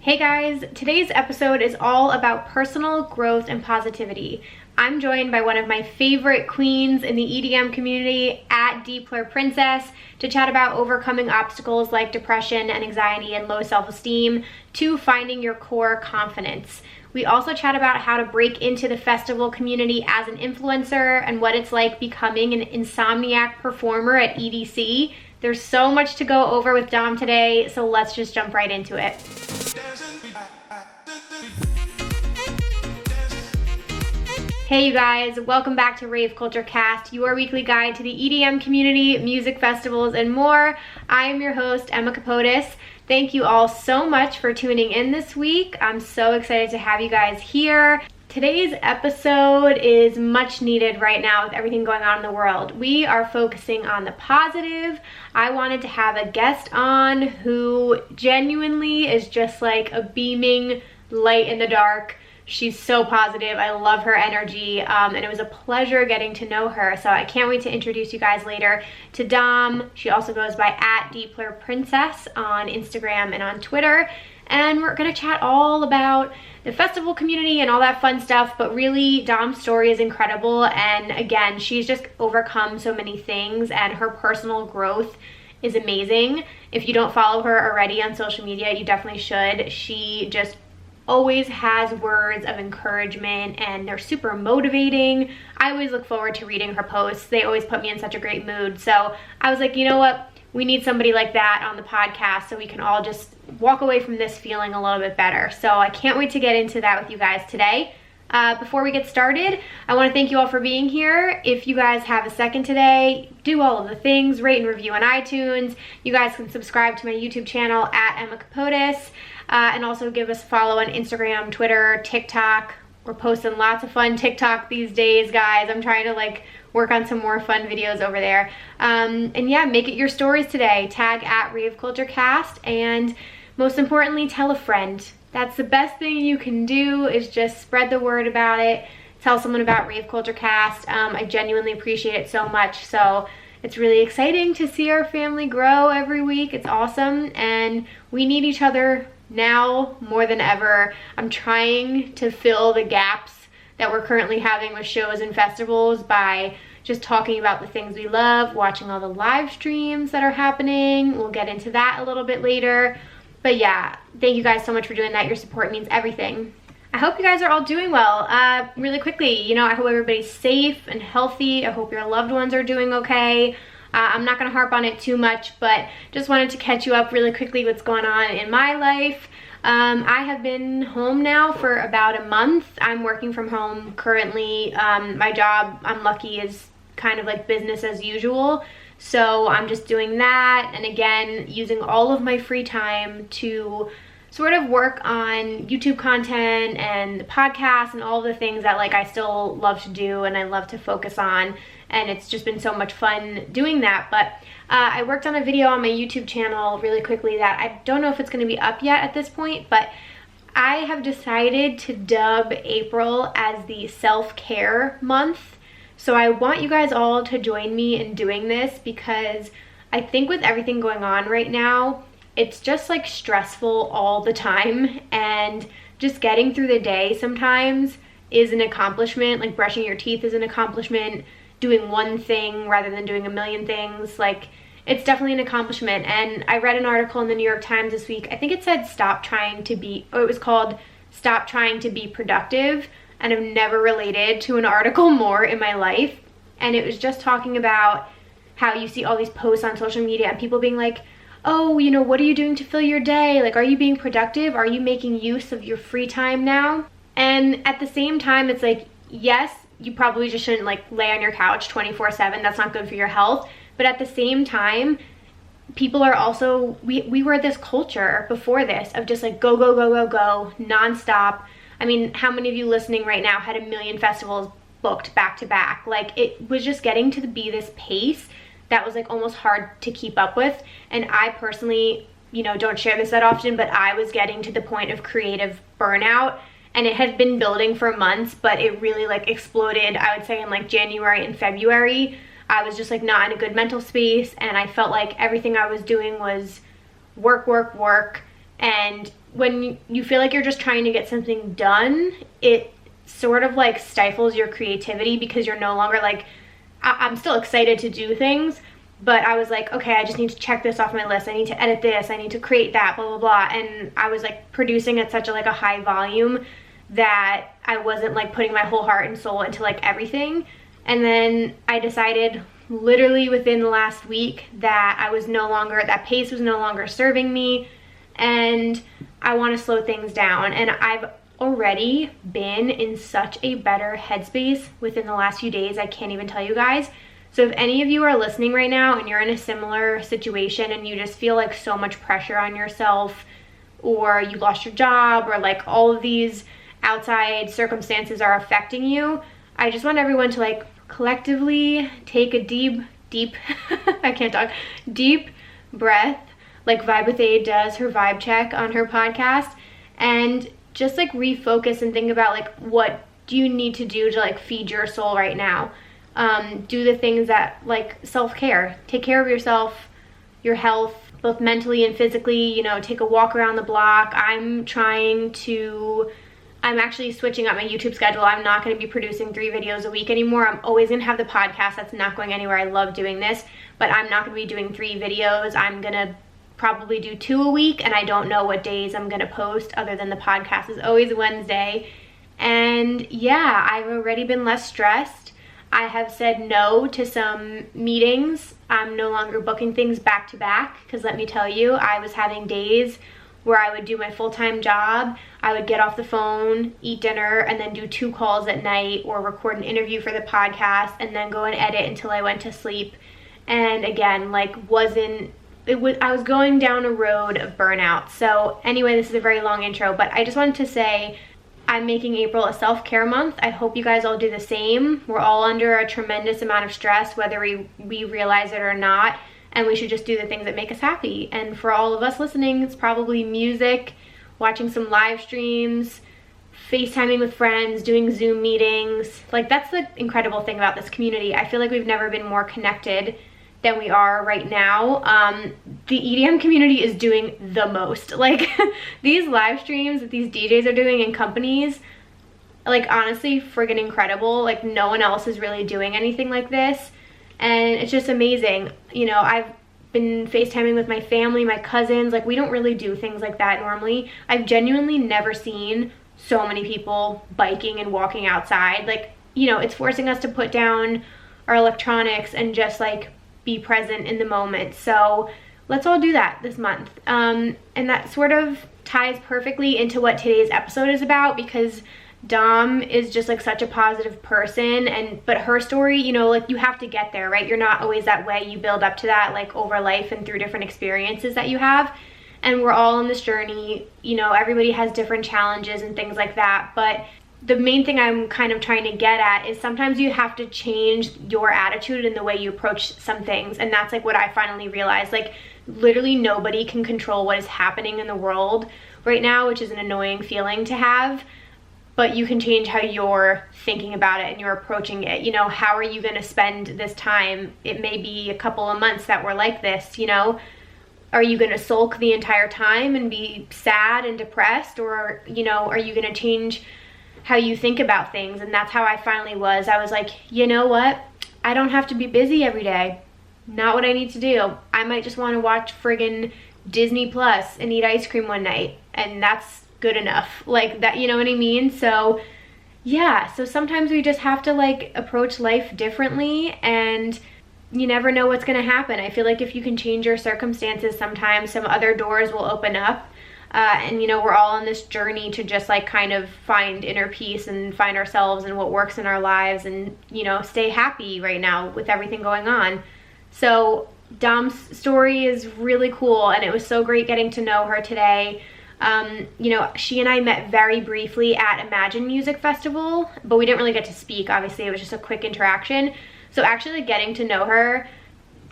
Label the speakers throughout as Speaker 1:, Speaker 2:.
Speaker 1: Hey guys, today's episode is all about personal growth and positivity. I'm joined by one of my favorite queens in the EDM community at Edc Princess to chat about overcoming obstacles like depression and anxiety and low self-esteem to finding your core confidence. We also chat about how to break into the festival community as an influencer and what it's like becoming an insomniac performer at EDC. There's so much to go over with Dom today, so let's just jump right into it. Hey you guys, welcome back to Rave Culture Cast, your weekly guide to the EDM community, music festivals, and more. I am your host, Emma Kapotes. Thank you all so much for tuning in this week. I'm so excited to have you guys here. Today's episode is much needed right now with everything going on in the world. We are focusing on the positive. I wanted to have a guest on who genuinely is just like a beaming light in the dark. She's so positive. I love her energy, and it was a pleasure getting to know her. So I can't wait to introduce you guys later to Dom. She also goes by @Edc Princess on Instagram and on Twitter. And we're gonna chat all about the festival community and all that fun stuff, but really Dom's story is incredible. And again, she's just overcome so many things and her personal growth is amazing. If you don't follow her already on social media, you definitely should. She just always has words of encouragement and they're super motivating. I always look forward to reading her posts. They always put me in such a great mood. So I was like, you know what? We need somebody like that on the podcast so we can all just walk away from this feeling a little bit better. So I can't wait to get into that with you guys today. Before we get started, I want to thank you all for being here. If you guys have a second today, do all of the things, rate and review on iTunes. You guys can subscribe to my YouTube channel @Emma Kapotes, and also give us a follow on Instagram, Twitter, TikTok. We're posting lots of fun TikTok these days, guys. I'm trying to work on some more fun videos over there. And yeah, make it your stories today. Tag @raveculturecast, and most importantly, tell a friend. That's the best thing you can do, is just spread the word about it. Tell someone about Rave Culture Cast. I genuinely appreciate it so much. So it's really exciting to see our family grow every week. It's awesome, and we need each other now more than ever. I'm trying to fill the gaps that we're currently having with shows and festivals by just talking about the things we love, watching all the live streams that are happening. We'll get into that a little bit later. But yeah, thank you guys so much for doing that. Your support means everything. I hope you guys are all doing well. Really quickly, I hope everybody's safe and healthy. I hope your loved ones are doing okay. I'm not gonna harp on it too much, but just wanted to catch you up really quickly what's going on in my life. I have been home now for about a month. I'm working from home currently. My job, I'm lucky, is kind of like business as usual. So I'm just doing that, and again, using all of my free time to sort of work on YouTube content and the podcast and all the things that I still love to do and I love to focus on, and it's just been so much fun doing that. But I worked on a video on my YouTube channel really quickly that I don't know if it's going to be up yet at this point, but I have decided to dub April as the self-care month. So I want you guys all to join me in doing this, because I think with everything going on right now, it's just stressful all the time, and just getting through the day sometimes is an accomplishment. Brushing your teeth is an accomplishment. Doing one thing rather than doing a million things, it's definitely an accomplishment. And I read an article in the New York Times this week. I think it said it was called Stop Trying to Be Productive. And I've never related to an article more in my life. And it was just talking about how you see all these posts on social media and people being like, oh, what are you doing to fill your day? Are you being productive? Are you making use of your free time now? And at the same time, it's yes, you probably just shouldn't lay on your couch 24/7. That's not good for your health. But at the same time, people are also, we were this culture before this of just go, go, go, go, go, nonstop. I mean, how many of you listening right now had a million festivals booked back to back? It was just getting to be this pace that was almost hard to keep up with. And I personally, don't share this that often, but I was getting to the point of creative burnout, and it had been building for months, but it really exploded, I would say, in January and February. I was just not in a good mental space, and I felt like everything I was doing was work, work, work, And when you feel like you're just trying to get something done, it sort of like stifles your creativity, because you're no longer like, I'm still excited to do things, but I was like, okay, I just need to check this off my list. I need to edit this. I need to create that, blah, blah, blah. And I was like producing at such a high volume that I wasn't like putting my whole heart and soul into like everything. And then I decided literally within the last week that that pace was no longer serving me, and I want to slow things down. And I've already been in such a better headspace within the last few days. I can't even tell you guys. So if any of you are listening right now and you're in a similar situation and you just feel like so much pressure on yourself, or you lost your job, or like all of these outside circumstances are affecting you, I just want everyone to like collectively take a deep I can't talk, deep breath, like Vibe with Aid does her vibe check on her podcast, and just like refocus and think about like, what do you need to do to like feed your soul right now? Do the things that like self-care, take care of yourself, your health, both mentally and physically, you know, take a walk around the block. I'm actually switching up my YouTube schedule. I'm not going to be producing 3 videos a week anymore. I'm always going to have the podcast. That's not going anywhere. I love doing this, but I'm not going to be doing 3 videos. I'm going to probably do 2 a week, and I don't know what days I'm going to post other than the podcast is always Wednesday. And yeah, I've already been less stressed. I have said no to some meetings. I'm no longer booking things back to back, because let me tell you, I was having days where I would do my full-time job, I would get off the phone, eat dinner, and then do 2 calls at night, or record an interview for the podcast, and then go and edit until I went to sleep. And again, like I was going down a road of burnout. So anyway, this is a very long intro, but I just wanted to say I'm making April a self-care month. I hope you guys all do the same. We're all under a tremendous amount of stress, whether we realize it or not, and we should just do the things that make us happy. And for all of us listening, it's probably music, watching some live streams, FaceTiming with friends, doing Zoom meetings. Like, that's the incredible thing about this community. I feel like we've never been more connected than we are right now. The EDM community is doing the most. Like, these live streams that these DJs are doing in companies, like, honestly, friggin' incredible. Like, no one else is really doing anything like this, and it's just amazing. You know, I've been FaceTiming with my family, my cousins. Like, we don't really do things like that normally. I've genuinely never seen so many people biking and walking outside. Like, you know, it's forcing us to put down our electronics and just like be present in the moment. So let's all do that this month. And that sort of ties perfectly into what today's episode is about, because Dom is just like such a positive person, but her story, you know, like, you have to get there, right? You're not always that way. You build up to that like over life and through different experiences that you have. And we're all on this journey, you know, everybody has different challenges and things like that. But the main thing I'm kind of trying to get at is sometimes you have to change your attitude and the way you approach some things. And that's like what I finally realized. Like, literally nobody can control what is happening in the world right now, which is an annoying feeling to have. But you can change how you're thinking about it and you're approaching it. You know, how are you going to spend this time? It may be a couple of months that we're like this, you know. Are you going to sulk the entire time and be sad and depressed? Or, you know, are you going to change how you think about things? And that's how I finally was. I was like, you know what? I don't have to be busy every day. Not what I need to do. I might just want to watch friggin' Disney Plus and eat ice cream one night, and that's good enough. Like that, you know what I mean? So yeah, so sometimes we just have to like approach life differently, and you never know what's going to happen. I feel like if you can change your circumstances, sometimes some other doors will open up. And you know, we're all on this journey to just like kind of find inner peace and find ourselves and what works in our lives, and you know, stay happy right now with everything going on. So Dom's story is really cool, and it was so great getting to know her today. You know, she and I met very briefly at Imagine Music Festival, but we didn't really get to speak. Obviously, it was just a quick interaction. So actually getting to know her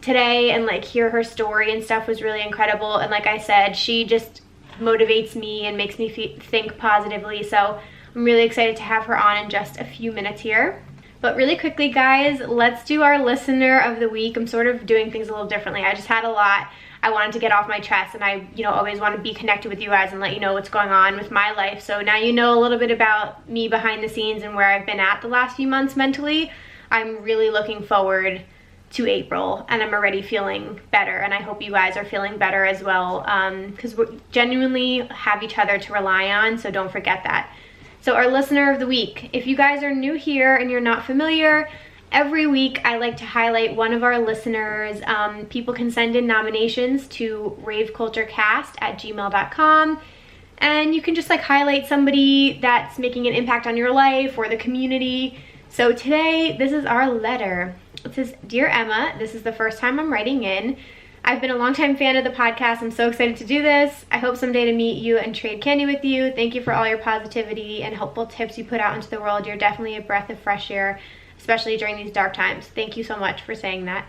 Speaker 1: today and like hear her story and stuff was really incredible. And like I said, she just motivates me and makes me think positively. So I'm really excited to have her on in just a few minutes here. But really quickly, guys, let's do our listener of the week. I'm sort of doing things a little differently. I just had a lot. I wanted to get off my chest, and I, you know, always want to be connected with you guys and let you know what's going on with my life. So now you know a little bit about me behind the scenes and where I've been at the last few months mentally. I'm really looking forward to April, and I'm already feeling better, and I hope you guys are feeling better as well, because we genuinely have each other to rely on, so don't forget that. So our listener of the week, if you guys are new here and you're not familiar, every week I like to highlight one of our listeners. People can send in nominations to raveculturecast@gmail.com, and you can just like highlight somebody that's making an impact on your life or the community. So today, this is our letter. It says, Dear Emma, this is the first time I'm writing in. I've been a longtime fan of the podcast. I'm so excited to do this. I hope someday to meet you and trade candy with you. Thank you for all your positivity and helpful tips you put out into the world. You're definitely a breath of fresh air, especially during these dark times. Thank you so much for saying that.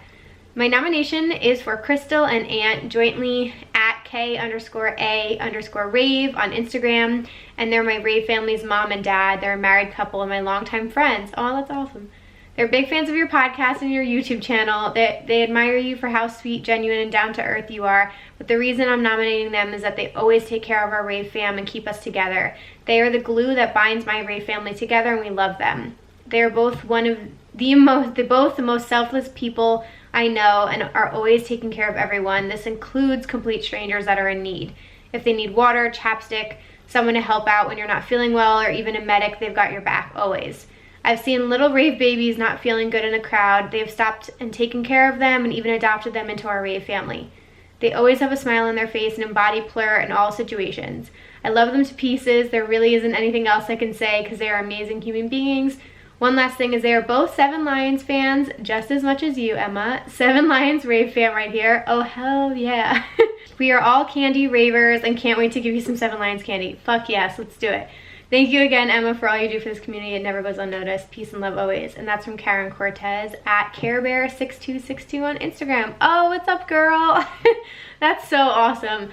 Speaker 1: My nomination is for Crystal and Ant, jointly at K_A_Rave on Instagram. And they're my Rave family's mom and dad. They're a married couple and my longtime friends. Oh, that's awesome. They're big fans of your podcast and your YouTube channel. They admire you for how sweet, genuine, and down-to-earth you are. But the reason I'm nominating them is that they always take care of our Rave fam and keep us together. They are the glue that binds my Rave family together, and we love them. They are both the most selfless people I know and are always taking care of everyone. This includes complete strangers that are in need. If they need water, chapstick, someone to help out when you're not feeling well, or even a medic, they've got your back always. I've seen little Rave babies not feeling good in a crowd. They've stopped and taken care of them and even adopted them into our Rave family. They always have a smile on their face and embody PLUR in all situations. I love them to pieces. There really isn't anything else I can say because they are amazing human beings. One last thing is they are both Seven Lions fans, just as much as you, Emma. Seven Lions Rave fan right here. Oh, hell yeah. We are all candy ravers and can't wait to give you some Seven Lions candy. Fuck yes, let's do it. Thank you again, Emma, for all you do for this community. It never goes unnoticed. Peace and love always. And that's from Karen Cortez at CareBear6262 on Instagram. Oh, what's up, girl? That's so awesome.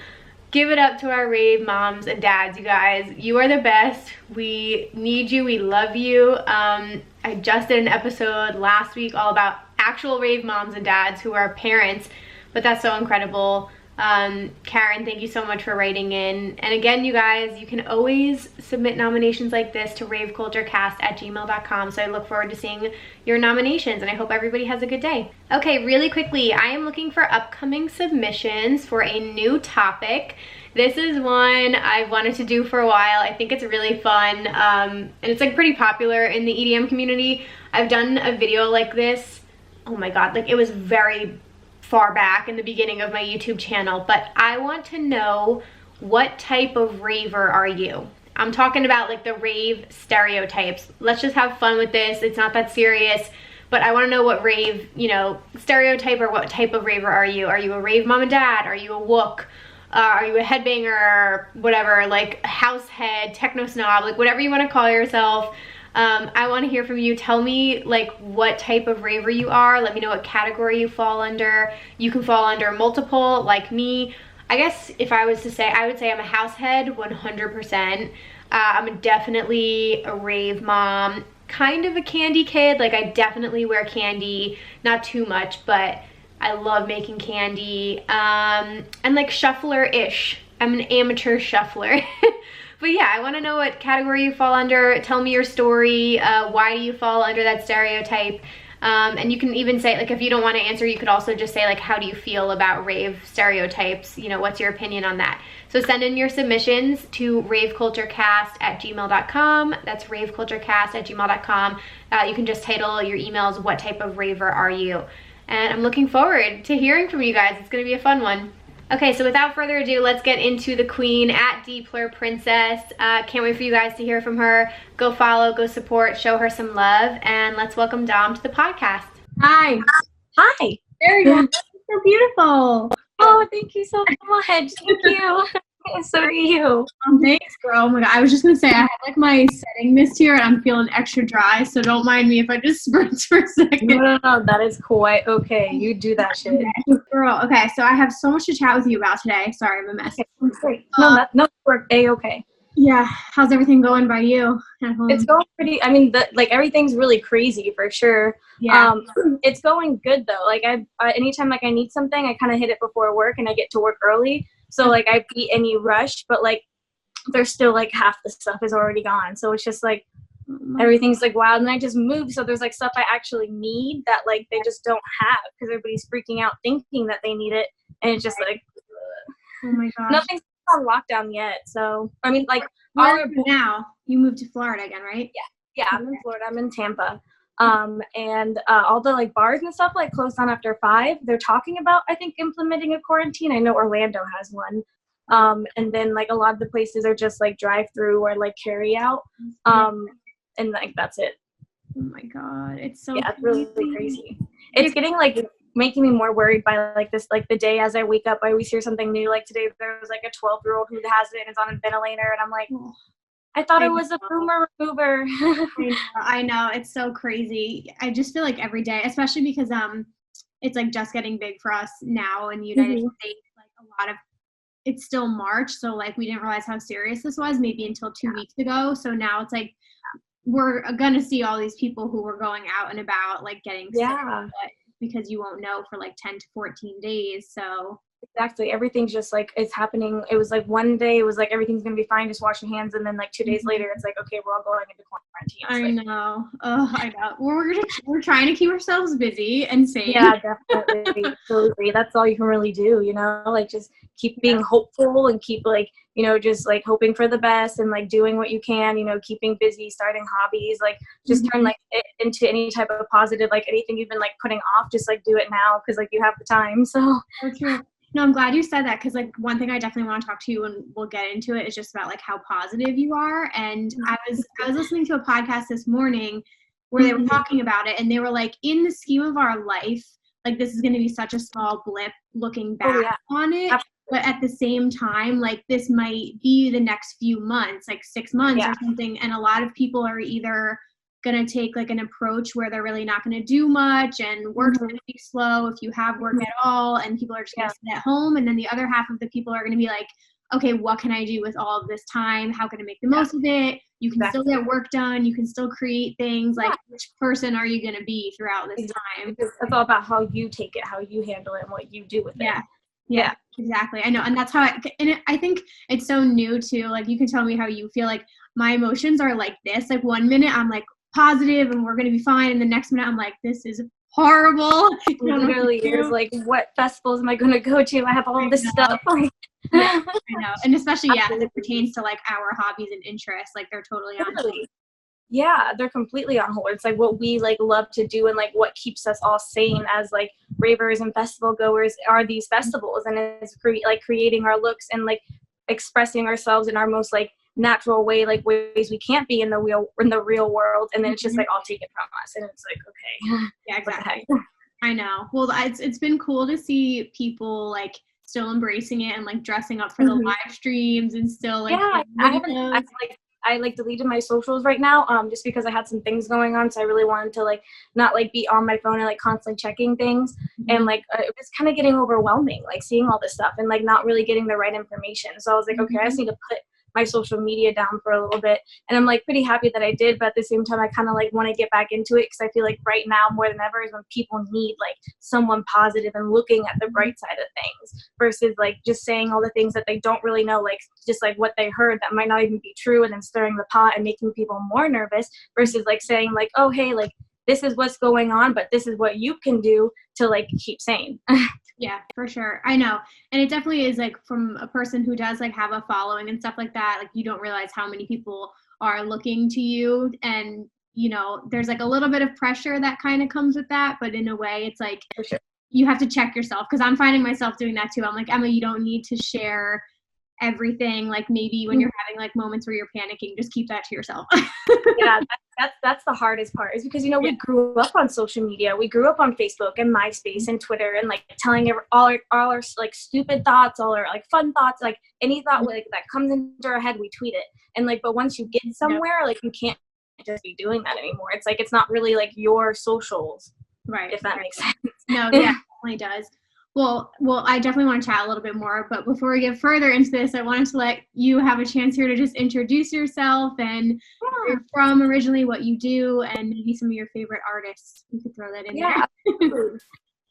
Speaker 1: Give it up to our Rave moms and dads, you guys. You are the best. We need you. We love you. I just did an episode last week all about actual Rave moms and dads who are parents, but that's so incredible. Karen, thank you so much for writing in. And again, you guys, you can always submit nominations like this to raveculturecast@gmail.com. So I look forward to seeing your nominations, and I hope everybody has a good day. Okay, really quickly, I am looking for upcoming submissions for a new topic. This is one I've wanted to do for a while. I think it's really fun, and it's like pretty popular in the EDM community. I've done a video like this, oh my god, like it was very far back in the beginning of my YouTube channel, but I want to know, what type of raver are you? I'm talking about like the rave stereotypes. Let's just have fun with this. It's not that serious, but I want to know what rave, you know, stereotype or what type of raver are you? Are you a rave mom and dad? Are you a wook? Are you a headbanger? Whatever, like house head, techno snob, like whatever you want to call yourself. I want to hear from you. Tell me like what type of raver you are. Let me know what category you fall under. You can fall under multiple like me. I guess if I was to say, I would say I'm a house head 100%. I'm definitely a rave mom, kind of a candy kid. Like I definitely wear candy, not too much, but I love making candy. And like shuffler-ish. I'm an amateur shuffler. But yeah, I want to know what category you fall under. Tell me your story. Why do you fall under that stereotype? And you can even say, like, if you don't want to answer, you could also just say, like, how do you feel about rave stereotypes? You know, what's your opinion on that? So send in your submissions to raveculturecast@gmail.com. That's raveculturecast@gmail.com. You can just title your emails, what type of raver are you? And I'm looking forward to hearing from you guys. It's going to be a fun one. Okay, so without further ado, let's get into the queen at PLUR Princess. Can't wait for you guys to hear from her. Go follow, go support, show her some love, and let's welcome Dom to the podcast.
Speaker 2: Hi.
Speaker 3: Hi.
Speaker 2: There you go. So beautiful.
Speaker 3: Oh, thank you so much. Thank you. So are you.
Speaker 2: Thanks, girl. Oh my god. I was just gonna say I had like my setting mist here and I'm feeling extra dry, so don't mind me if I just spritz for a second.
Speaker 3: No, that is quite okay. You do that shit.
Speaker 2: Okay, girl. Okay, so I have so much to chat with you about today. Sorry, I'm a mess.
Speaker 3: Okay, great. No, work. Okay.
Speaker 2: Yeah. How's everything going by you at home?
Speaker 3: It's going pretty, I mean, like everything's really crazy for sure.
Speaker 2: Yeah.
Speaker 3: It's going good though. Like anytime like I need something, I kind of hit it before work and I get to work early. So like I beat any rush, but like there's still like half the stuff is already gone. So it's just like everything's like wild, and I just moved, so there's like stuff I actually need that like they just don't have because everybody's freaking out thinking that they need it, and it's just like
Speaker 2: Oh my gosh.
Speaker 3: nothing's on lockdown yet. So I mean, like
Speaker 2: Where are you now? You moved to Florida again, right?
Speaker 3: yeah, I'm in Florida. I'm in Tampa. And all the like bars and stuff like closed down after 5. They're talking about, I think, implementing a quarantine. I know Orlando has one. And then like a lot of the places are just like drive through or like carry out. And like that's it.
Speaker 2: Oh my God, it's so
Speaker 3: it's really crazy. It's getting like making me more worried by like this, like the day as I wake up, I always hear something new. Like today there was like a 12-year-old who has it and is on a ventilator, and I'm like, I thought it was a boomer remover.
Speaker 2: I know, it's so crazy. I just feel like every day, especially because it's like just getting big for us now in the United States. Like a lot of it's still March, so like we didn't realize how serious this was maybe until 2 weeks ago. So now it's like we're gonna see all these people who were going out and about like getting sick, but because you won't know for like 10 to 14 days. So
Speaker 3: exactly, everything's just like it's happening. It was like one day it was like everything's gonna be fine, just wash your hands, and then like 2 days later it's like, okay, we're all going into quarantine.
Speaker 2: I know. Oh, I know. We're trying to keep ourselves busy and safe.
Speaker 3: Yeah, definitely. Totally. That's all you can really do, you know, like just keep being hopeful and keep like, you know, just like hoping for the best and like doing what you can, you know, keeping busy, starting hobbies, like just turn like it into any type of positive, like anything you've been like putting off, just like do it now because like you have the time. So
Speaker 2: true. No, I'm glad you said that because like one thing I definitely want to talk to you and we'll get into it is just about like how positive you are. And I was listening to a podcast this morning where they were talking about it, and they were like, in the scheme of our life, like this is going to be such a small blip looking back on it. Absolutely. But at the same time, like this might be the next few months, like 6 months or something. And a lot of people are either going to take like an approach where they're really not going to do much and work's going to be slow if you have work at all, and people are just going to sit at home. And then the other half of the people are going to be like, okay, what can I do with all of this time? How can I make the most of it? You can still get work done. You can still create things. Like which person are you going to be throughout this time?
Speaker 3: It's all about how you take it, how you handle it, and what you do with it.
Speaker 2: Yeah, exactly. I know. And that's how I think it's so new too. Like you can tell me how you feel. Like my emotions are like this. Like 1 minute I'm like positive and we're going to be fine. And the next minute I'm like, this is horrible.
Speaker 3: It literally is like, what festivals am I going to go to? I have all this stuff.
Speaker 2: I know. And especially, as it pertains to like our hobbies and interests, like they're totally on hold.
Speaker 3: Yeah, they're completely on hold. It's like what we like love to do and like what keeps us all sane as like ravers and festival goers are these festivals, and it's like creating our looks and like expressing ourselves in our most like natural way, like ways we can't be in the real world. And then it's just like, I'll take it from us, and it's like, okay,
Speaker 2: yeah, exactly. I know. Well, it's been cool to see people like still embracing it and like dressing up for the live streams and still like
Speaker 3: I deleted my socials right now just because I had some things going on, so I really wanted to like not like be on my phone and like constantly checking things, and like it was kind of getting overwhelming, like seeing all this stuff and like not really getting the right information. So I was like, okay, I just need to put my social media down for a little bit, and I'm like pretty happy that I did, but at the same time I kind of like want to get back into it because I feel like right now more than ever is when people need like someone positive and looking at the bright side of things versus like just saying all the things that they don't really know, like just like what they heard that might not even be true, and then stirring the pot and making people more nervous versus like saying like, oh hey, like this is what's going on, but this is what you can do to like keep sane.
Speaker 2: Yeah, for sure. I know. And it definitely is like from a person who does like have a following and stuff like that, like you don't realize how many people are looking to you, and you know, there's like a little bit of pressure that kind of comes with that, but in a way it's like you have to check yourself, because I'm finding myself doing that too. I'm like, Emma, you don't need to share everything. Like maybe when you're having like moments where you're panicking, just keep that to yourself.
Speaker 3: Yeah, that's the hardest part, is because, you know, we grew up on social media. We grew up on Facebook and MySpace and Twitter, and like telling all our like stupid thoughts, all our like fun thoughts, like any thought like that comes into our head, we tweet it. And like, but once you get somewhere, like you can't just be doing that anymore. It's like, it's not really like your socials,
Speaker 2: right?
Speaker 3: If that makes sense.
Speaker 2: No, yeah, it definitely does. Well, I definitely want to chat a little bit more, but before we get further into this, I wanted to let you have a chance here to just introduce yourself and where you're from originally, what you do, and maybe some of your favorite artists. You could throw that in there.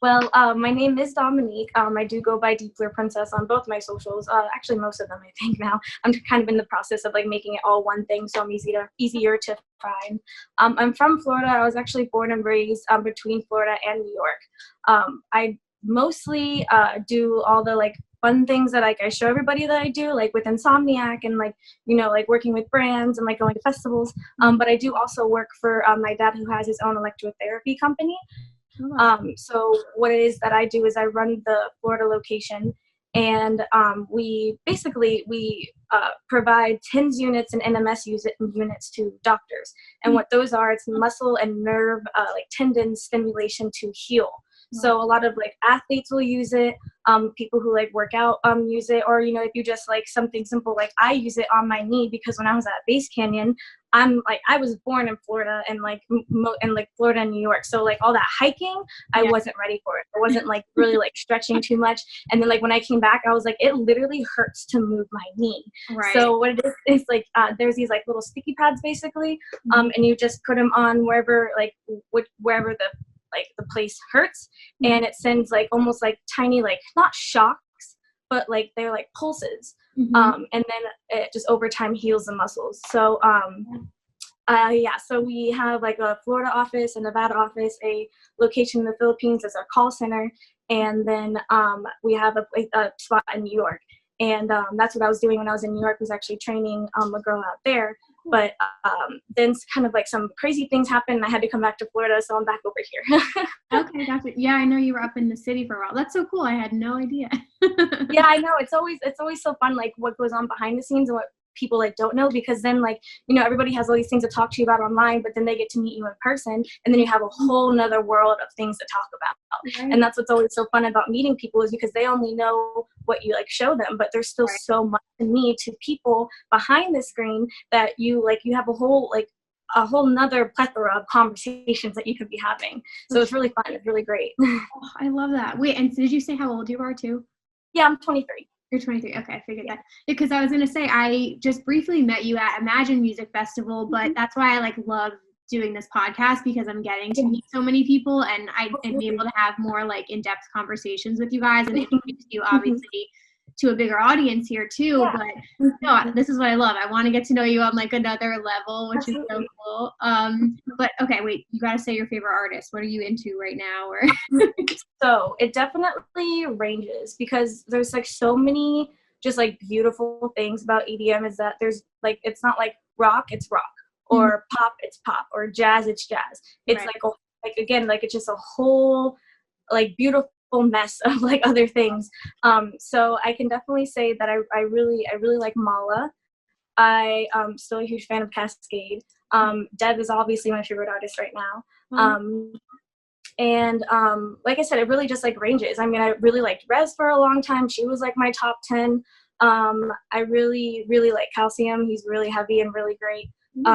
Speaker 3: Well, my name is Dominique. I do go by PLUR Princess on both my socials. Actually, most of them, I think now. I'm kind of in the process of like making it all one thing, so I'm easier to find. I'm from Florida. I was actually born and raised between Florida and New York. I mostly do all the like fun things that like I show everybody that I do, like with Insomniac and like, you know, like working with brands and like going to festivals. But I do also work for my dad, who has his own electrotherapy company. So what it is that I do is I run the Florida location, and we provide TINS units and NMS units to doctors. And what those are, it's muscle and nerve, like tendon stimulation to heal. So a lot of like athletes will use it, people who like work out use it, or, you know, if you just like something simple, like I use it on my knee because when I was at Base Canyon, I was born in Florida and like Florida and New York. So like all that hiking, I wasn't ready for it. I wasn't like really like stretching too much. And then like when I came back, I was like, it literally hurts to move my knee. Right. So what it is like, there's these like little sticky pads basically. And you just put them on wherever the place hurts, and it sends like almost like tiny, like not shocks, but like they're like pulses. And then it just over time heals the muscles. So so we have like a Florida office, a Nevada office, a location in the Philippines as our call center, and then we have a spot in New York. And that's what I was doing when I was in New York, was actually training a girl out there. But then kind of like some crazy things happened and I had to come back to Florida, so I'm back over here.
Speaker 2: Okay, gotcha. Yeah, I know you were up in the city for a while. That's so cool. I had no idea.
Speaker 3: Yeah, I know. It's always so fun, like what goes on behind the scenes and what people like don't know, because then like, you know, everybody has all these things to talk to you about online, but then they get to meet you in person, and then you have a whole nother world of things to talk about. Right. And that's what's always so fun about meeting people, is because they only know what you like show them, but there's still so much to me, to people behind the screen, that you have a whole nother plethora of conversations that you could be having. So it's really fun. It's really great.
Speaker 2: Oh, I love that. Wait, and did you say how old you are too?
Speaker 3: Yeah, I'm 23.
Speaker 2: You're 23. Okay, I figured that. Because I was going to say, I just briefly met you at Imagine Music Festival, but that's why I like love doing this podcast, because I'm getting to meet so many people, and I'd be able to have more like in-depth conversations with you guys and introduce you obviously to a bigger audience here too. Yeah. But no, this is what I love. I want to get to know you on like another level, which is so cool. But okay, wait, you got to say your favorite artist. What are you into right now? Or
Speaker 3: So it definitely ranges, because there's like so many just like beautiful things about EDM, is that there's like, it's not like rock, it's rock, or pop, it's pop, or jazz, it's jazz. It's again, like it's just a whole like beautiful mess of like other things. So I can definitely say that I really like Mala. I'm still a huge fan of Cascade. Deb is obviously my favorite artist right now. And like I said, it really just like ranges. I mean, I really liked Rez for a long time. She was like my top 10. I really like Calcium. He's really heavy and really great. Who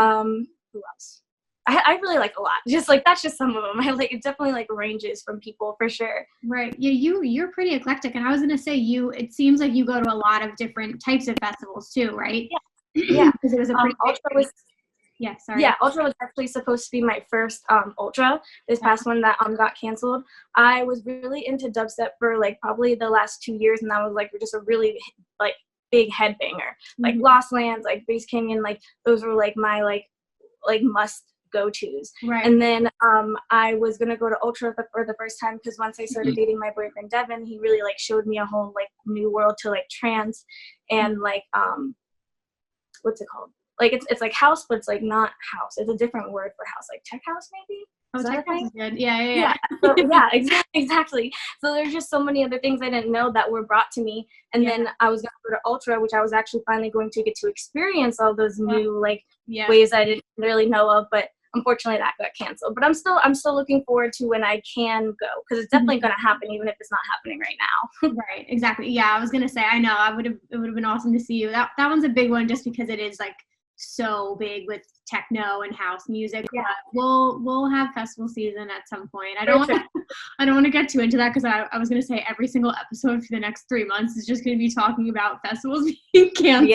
Speaker 3: else? I really like a lot. Just like, that's just some of them. I like, it definitely like ranges from people for sure.
Speaker 2: Right. Yeah, you're pretty eclectic. And I was gonna say, it seems like you go to a lot of different types of festivals too, right?
Speaker 3: Yeah.
Speaker 2: Because it was a pretty
Speaker 3: Ultra was actually supposed to be my first Ultra. This past one that got canceled. I was really into dubstep for like probably the last 2 years, and that was like just a really like big headbanger. Like Lost Lands, like Base Canyon, like those were like my like must go-tos. Right. And then I was gonna go to Ultra for the first time, because once I started dating my boyfriend Devin, he really like showed me a whole like new world to like trance and like what's it called? Like it's like house, but it's like not house. It's a different word for house, like tech house maybe.
Speaker 2: Oh, tech house is good. Yeah.
Speaker 3: So, exactly. So there's just so many other things I didn't know that were brought to me. And then I was going to go to Ultra, which I was actually finally going to get to experience all those new ways I didn't really know of. But unfortunately, that got canceled. But I'm still looking forward to when I can go, because it's definitely going to happen, even if it's not happening right now.
Speaker 2: Right. Exactly. Yeah, I was going to say, I know it would have been awesome to see you. That one's a big one, just because it is like so big with techno and house music.
Speaker 3: Yeah.
Speaker 2: But we'll have festival season at some point. I don't want to get too into that because I was gonna say every single episode for the next 3 months is just gonna be talking about festivals being canceled.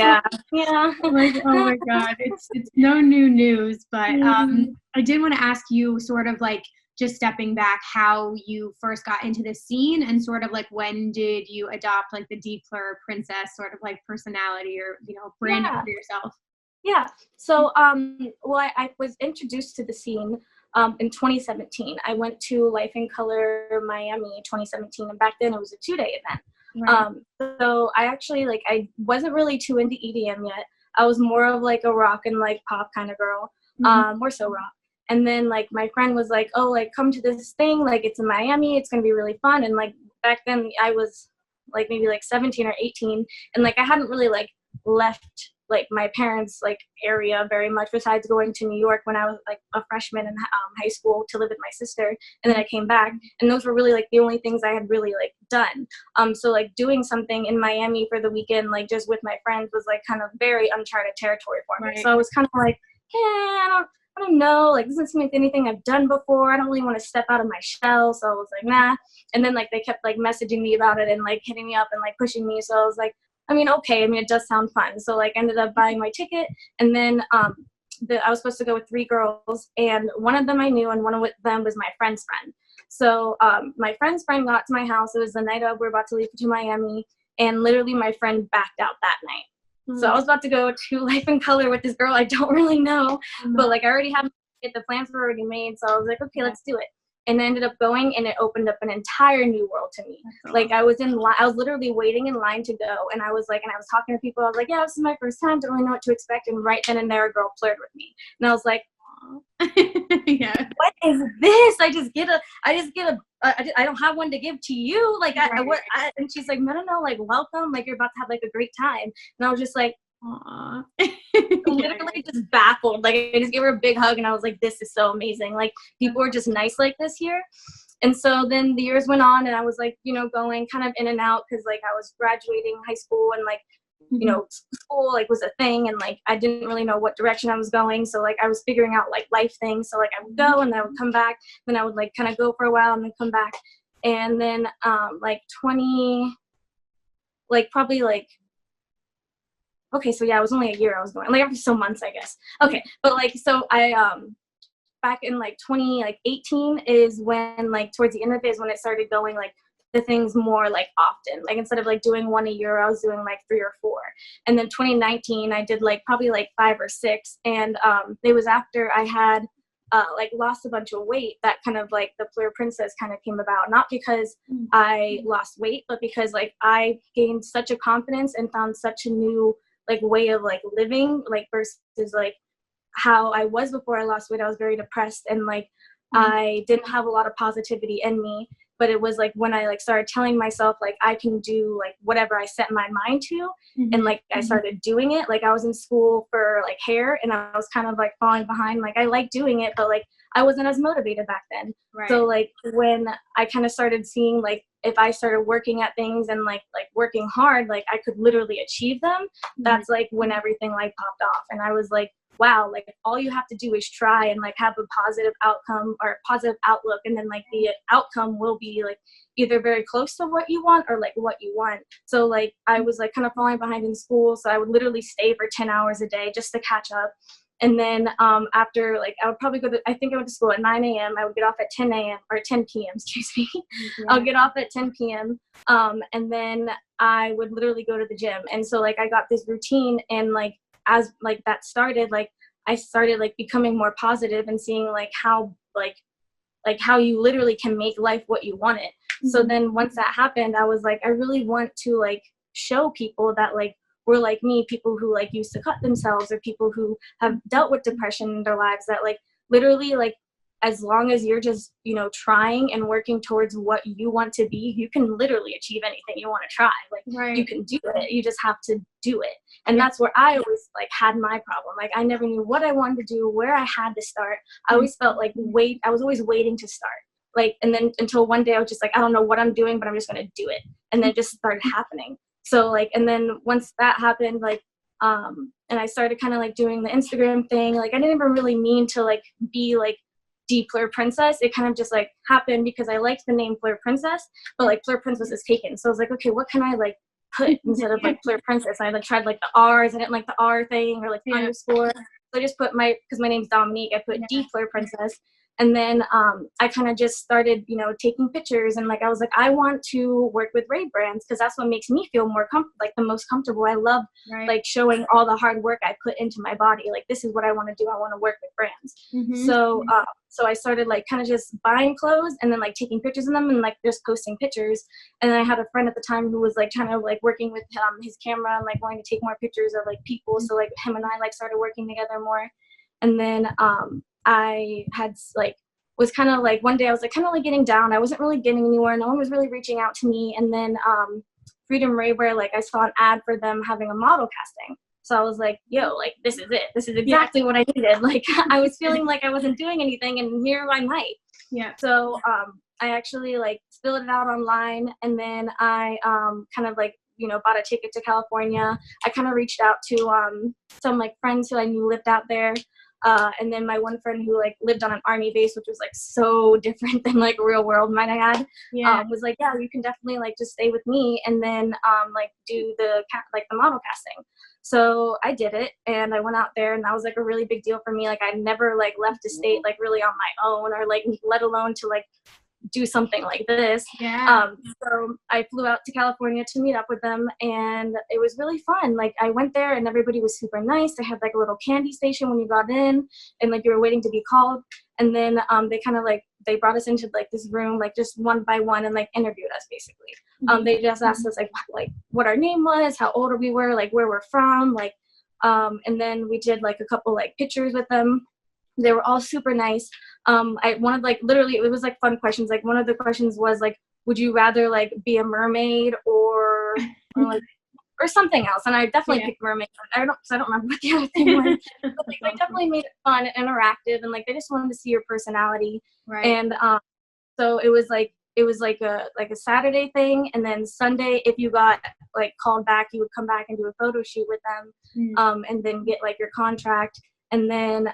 Speaker 3: Yeah.
Speaker 2: Like, oh my god, it's no new news. But I did want to ask you, sort of like, just stepping back, how you first got into the scene, and sort of like when did you adopt like the PLUR princess sort of like personality, or brand up for yourself?
Speaker 3: Yeah. So well, I was introduced to the scene in 2017. I went to Life in Color Miami 2017, and back then it was a 2-day event. Right. So I actually I wasn't really too into EDM yet. I was more of like a rock and like pop kind of girl, more so rock. And then like my friend was like, oh, like come to this thing, like it's in Miami, it's gonna be really fun. And like back then I was like maybe like 17 or 18, and like I hadn't really like left like my parents' like area very much, besides going to New York when I was like a freshman in high school to live with my sister, and then I came back, and those were really like the only things I had really like done. So like doing something in Miami for the weekend, like just with my friends, was like kind of very uncharted territory for me. Right. So I was kind of like, I don't know, like this isn't anything I've done before. I don't really want to step out of my shell. So I was like, nah. And then like they kept like messaging me about it and like hitting me up and like pushing me. So I was like, I mean, okay. I mean, it does sound fun. So like I ended up buying my ticket, and then I was supposed to go with 3 girls, and one of them I knew, and one of them was my friend's friend. So my friend's friend got to my house. It was the night of, we're about to leave to Miami, and literally my friend backed out that night. So I was about to go to Life in Color with this girl I don't really know, but like I already had the plans were already made. So I was like, okay, let's do it. And I ended up going, and it opened up an entire new world to me. Like I was literally waiting in line to go, and I was talking to people. I was like, yeah, this is my first time. Don't really know what to expect. And right then and there, a girl flirted with me, and I was like,
Speaker 2: yeah.
Speaker 3: What is this? I don't have one to give to you. Like, and she's like, no, like, welcome. Like, you're about to have like a great time. And I was just like, aw. Literally just baffled. Like, I just gave her a big hug, and I was like, this is so amazing. Like, people are just nice like this here. And so then the years went on, and I was like, going kind of in and out, because like I was graduating high school, and like, school like was a thing, and like I didn't really know what direction I was going. So like I was figuring out like life things. So like I would go, and then I would come back, then I would like kind of go for a while and then come back. And then okay, so yeah, it was only a year I was going, like every so months, I guess. Okay, but like, so I back in like 2018 is when, like towards the end of it, is when it started going like the things more like often. Like instead of like doing 1 a year, I was doing like 3 or 4. And then 2019 I did like probably like 5 or 6, and it was after I had like lost a bunch of weight that kind of like the PLUR princess kind of came about. Not because I lost weight, but because like I gained such a confidence and found such a new like way of like living, like versus like how I was before I lost weight. I was very depressed, and like I didn't have a lot of positivity in me. But it was like when I like started telling myself like I can do like whatever I set my mind to, and like I started doing it. Like I was in school for like hair, and I was kind of like falling behind. Like I liked doing it, but like I wasn't as motivated back then. Right. So like when I kind of started seeing like if I started working at things and like working hard, like I could literally achieve them. That's like when everything like popped off, and I was like, wow, like all you have to do is try and like have a positive outcome or positive outlook, and then like the outcome will be like either very close to what you want or like what you want. So like I was like kind of falling behind in school, so I would literally stay for 10 hours a day just to catch up. And then after like I would probably I think I went to school at 9 a.m. I would get off at 10 a.m. or 10 p.m. excuse me. I'll get off at 10 p.m. And then I would literally go to the gym. And so like I got this routine, and like as like that started, like I started like becoming more positive and seeing like how how you literally can make life what you want it. So then once that happened, I was like, I really want to like show people that like were like me, people who like used to cut themselves, or people who have dealt with depression in their lives, that like literally like as long as you're just trying and working towards what you want to be, you can literally achieve anything you want to try. Like you can do it, you just have to do it. And that's where I always like had my problem. Like I never knew what I wanted to do, where I had to start. I always felt like I was always waiting to start. Like, and then until one day I was just like, I don't know what I'm doing, but I'm just going to do it. And then it just started happening. So like, and then once that happened, like And I started kind of like doing the Instagram thing. Like I didn't even really mean to like be like PLUR Princess. It kind of just like happened because I liked the name PLUR Princess, but like PLUR Princess is taken. So I was like, okay, what can I like put instead of like PLUR Princess? And I like tried like the R's. I didn't like the R thing or like the underscore. So I just put because my name's Dominique, I put PLUR Princess. And then I kind of just started, you know, taking pictures, and like I was like, I want to work with Rave brands because that's what makes me feel more like the most comfortable. I love like showing all the hard work I put into my body. Like this is what I want to do. I want to work with brands. So I started like kind of just buying clothes and then like taking pictures of them and like just posting pictures. And then I had a friend at the time who was like kind of like working with his camera and like wanting to take more pictures of like people. So like him and I like started working together more. And then I had like was kind of like one day I was like kind of like getting down. I wasn't really getting anywhere. No one was really reaching out to me. And then Freedom Raver, like I saw an ad for them having a model casting. So I was like, yo, like this is it. This is exactly what I needed. Like I was feeling like I wasn't doing anything, and here I might. Yeah. So I actually like filled it out online, and then I kind of like, you know, bought a ticket to California. I kind of reached out to some like friends who I knew lived out there. And then my one friend who like lived on an army base, which was like so different than like real world, might I add, was like, yeah, you can definitely like just stay with me and then like do the model casting. So I did it, and I went out there, and that was like a really big deal for me. Like I never like left the state like really on my own, or like let alone to like do something like this. So I flew out to California to meet up with them, and it was really fun. Like I went there and everybody was super nice. They had like a little candy station when you got in, and like you were waiting to be called. And then they kind of like, they brought us into like this room, like just one by one, and like interviewed us basically. They just asked us like what our name was, how old we were, like where we're from, like and then we did like a couple like pictures with them. They were all super nice. I wanted like literally, it was like fun questions. Like one of the questions was like, would you rather like be a mermaid or like or something else? And I definitely picked mermaid. I don't remember what the other thing was. But like, they definitely made it fun and interactive, and like they just wanted to see your personality. And so it was like a Saturday thing, and then Sunday, if you got like called back, you would come back and do a photo shoot with them, and then get like your contract. And then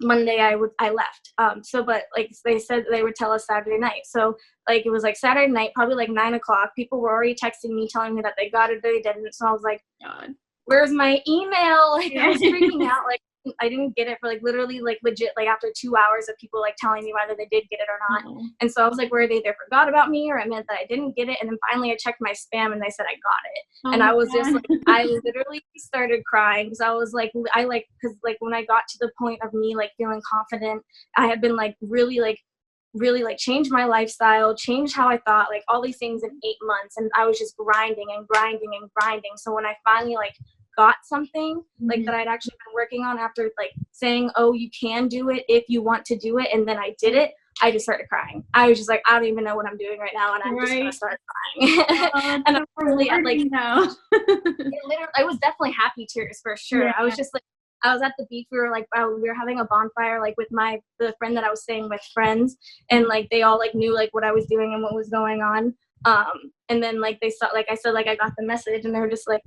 Speaker 3: Monday I left. But like they said they would tell us Saturday night. So like it was like Saturday night, probably like 9 o'clock. People were already texting me telling me that they got it, they didn't. So I was like, God, where's my email? Like I was freaking out. Like I didn't get it for like literally like legit like after 2 hours of people like telling me whether they did get it or not. And so I was like, were they either forgot about me or it meant that I didn't get it? And then finally I checked my spam and they said I got it. And I was just like, I literally started crying because I was like, because like when I got to the point of me like feeling confident, I had been like really like change my lifestyle, change how I thought, like all these things in 8 months. And I was just grinding and grinding and grinding. So when I finally like got something like that I'd actually been working on after like saying, oh, you can do it if you want to do it, and then I did it, I just started crying. I was just like, I don't even know what I'm doing right now, and I'm just gonna start crying. And I'm really like I was definitely happy tears for sure. I was just like, I was at the beach. We were having a bonfire like with the friend that I was staying with, friends, and like they all like knew like what I was doing and what was going on. And then like they saw, like I said, like I got the message, and they were just like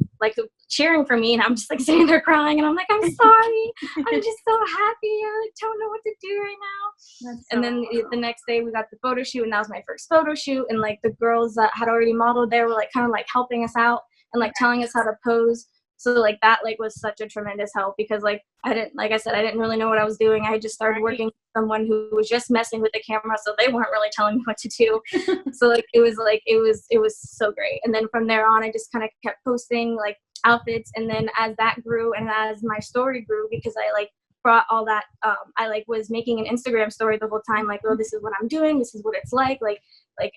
Speaker 3: cheering for me, and I'm just like sitting there crying, and I'm like, I'm sorry, I'm just so happy. I like don't know what to do right now. And then the next day we got the photo shoot, and that was my first photo shoot, and like the girls that had already modeled there were like kind of like helping us out and like telling us how to pose. So like that like was such a tremendous help, because like I didn't really know what I was doing. I had just started working with someone who was just messing with the camera, so they weren't really telling me what to do. So like it was so great. And then from there on, I just kind of kept posting like outfits, and then as that grew and as my story grew, because I like brought all that, I like was making an Instagram story the whole time, like, oh, this is what I'm doing, this is what it's like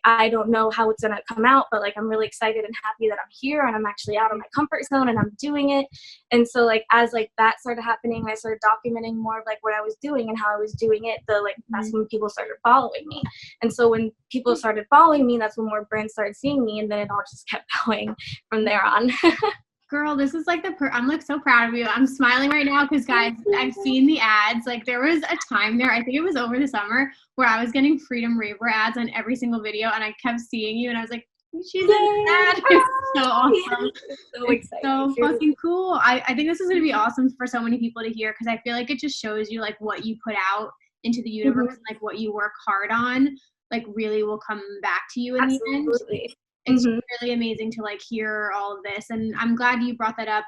Speaker 3: I don't know how it's gonna come out, but like I'm really excited and happy that I'm here and I'm actually out of my comfort zone and I'm doing it. And so like as like that started happening, I started documenting more of like what I was doing and how I was doing it. That's when people started following me. And so when people started following me, that's when more brands started seeing me, and then it all just kept going from there on.
Speaker 2: Girl, this is like I'm like so proud of you. I'm smiling right now because guys, I've seen the ads. Like there was a time there, I think it was over the summer, where I was getting Freedom Raver ads on every single video, and I kept seeing you, and I was like, She's in that. It's so awesome.
Speaker 3: So exciting.
Speaker 2: So fucking cool. I think this is going to be awesome for so many people to hear, because I feel like it just shows you like what you put out into the universe, and like what you work hard on, like really will come back to you in the end. It's really amazing to like hear all of this, and I'm glad you brought that up.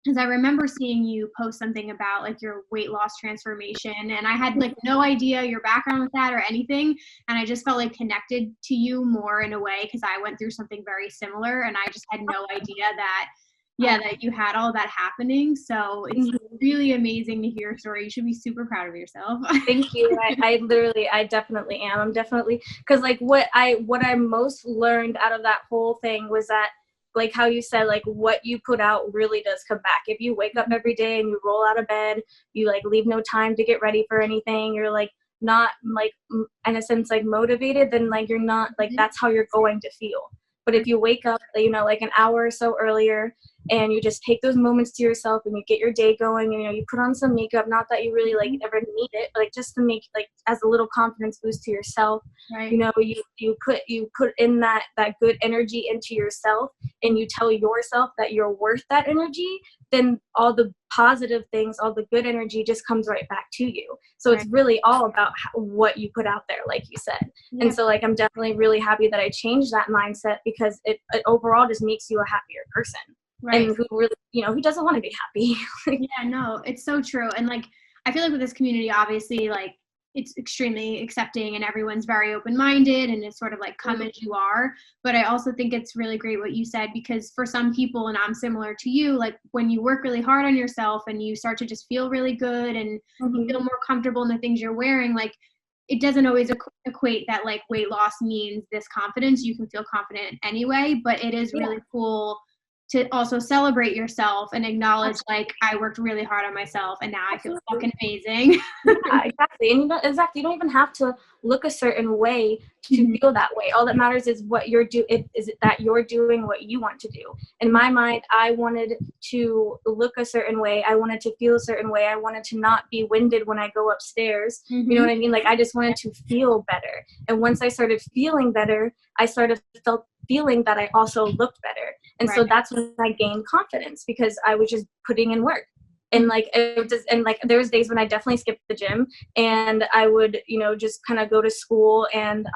Speaker 2: Because I remember seeing you post something about like your weight loss transformation, and I had like no idea your background with that or anything, and I just felt like connected to you more in a way because I went through something very similar, and I just had no idea that that you had all that happening. So it's really amazing to hear your story. You should be super proud of yourself.
Speaker 3: Thank you. I definitely am. I'm definitely, because like what I most learned out of that whole thing was that, like how you said, like what you put out really does come back. If you wake up every day and you roll out of bed, you like leave no time to get ready for anything, you're like not like in a sense like motivated, then like you're not like, that's how you're going to feel. But if you wake up, you know, like an hour or so earlier, and you just take those moments to yourself and you get your day going, and, you know, you put on some makeup, not that you really like ever need it, but like just to make like as a little confidence boost to yourself.
Speaker 2: Right.
Speaker 3: You know, you put in that good energy into yourself, and you tell yourself that you're worth that energy, then all the positive things, all the good energy just comes right back to you. So it's really all about what you put out there, like you said. And so like, I'm definitely really happy that I changed that mindset, because it overall just makes you a happier person. Right. And who really, you know, who doesn't want to be happy?
Speaker 2: Yeah, no, it's so true. And like, I feel like with this community, obviously, like it's extremely accepting and everyone's very open-minded, and it's sort of like come as you are. But I also think it's really great what you said, because for some people, and I'm similar to you, like when you work really hard on yourself and you start to just feel really good and you feel more comfortable in the things you're wearing, like it doesn't always equate that like weight loss means this confidence. You can feel confident anyway, but it is really cool to also celebrate yourself and acknowledge like I worked really hard on myself and now I feel fucking amazing.
Speaker 3: Yeah, exactly. And you don't even have to look a certain way to feel that way. All that matters is what you're is it that you're doing what you want to do. In my mind, I wanted to look a certain way. I wanted to feel a certain way. I wanted to not be winded when I go upstairs. You know what I mean? Like I just wanted to feel better. And once I started feeling better, I started feeling that I also looked better. And so that's when I gained confidence, because I was just putting in work. And like there was days when I definitely skipped the gym, and I would, you know, just kind of go to school and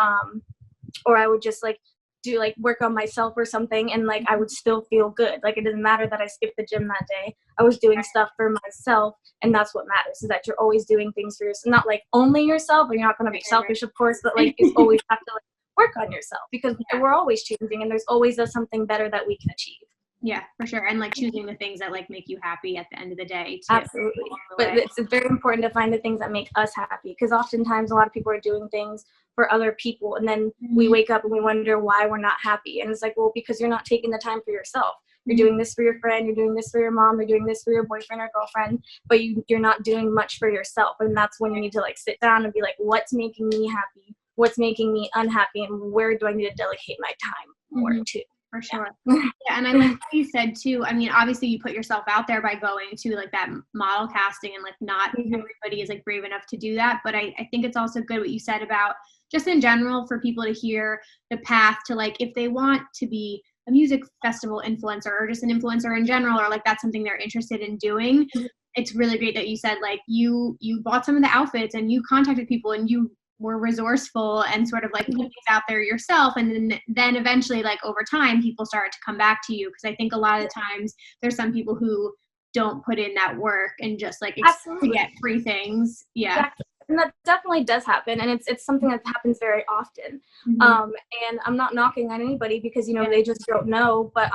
Speaker 3: or I would just like do like work on myself or something, and like I would still feel good. Like it doesn't matter that I skipped the gym that day. I was doing stuff for myself, and that's what matters, is that you're always doing things for yourself. Not like only yourself, but you're not going to be selfish, of course, but like you always have to like work on yourself, because we're always changing, and there's always something better that we can achieve.
Speaker 2: Yeah, for sure. And like choosing the things that like make you happy at the end of the day too.
Speaker 3: Absolutely. But it's very important to find the things that make us happy, because oftentimes a lot of people are doing things for other people, and then we wake up and we wonder why we're not happy. And it's like, well, because you're not taking the time for yourself. You're doing this for your friend, you're doing this for your mom, you're doing this for your boyfriend or girlfriend, but you're not doing much for yourself. And that's when you need to like sit down and be like, what's making me happy? What's making me unhappy? And where do I need to delegate my time more to?
Speaker 2: For sure. Yeah, and I like what you said too. I mean, obviously you put yourself out there by going to like that model casting, and like not everybody is like brave enough to do that. But I think it's also good what you said about just in general for people to hear the path to like, if they want to be a music festival influencer or just an influencer in general, or like that's something they're interested in doing. It's really great that you said like you bought some of the outfits and you contacted people and you were resourceful and sort of like put things out there yourself, and then eventually like over time people started to come back to you, because I think a lot of the times there's some people who don't put in that work and just like expect to get free things.
Speaker 3: Exactly. And that definitely does happen, and it's something that happens very often. And I'm not knocking on anybody, because you know they just don't know, but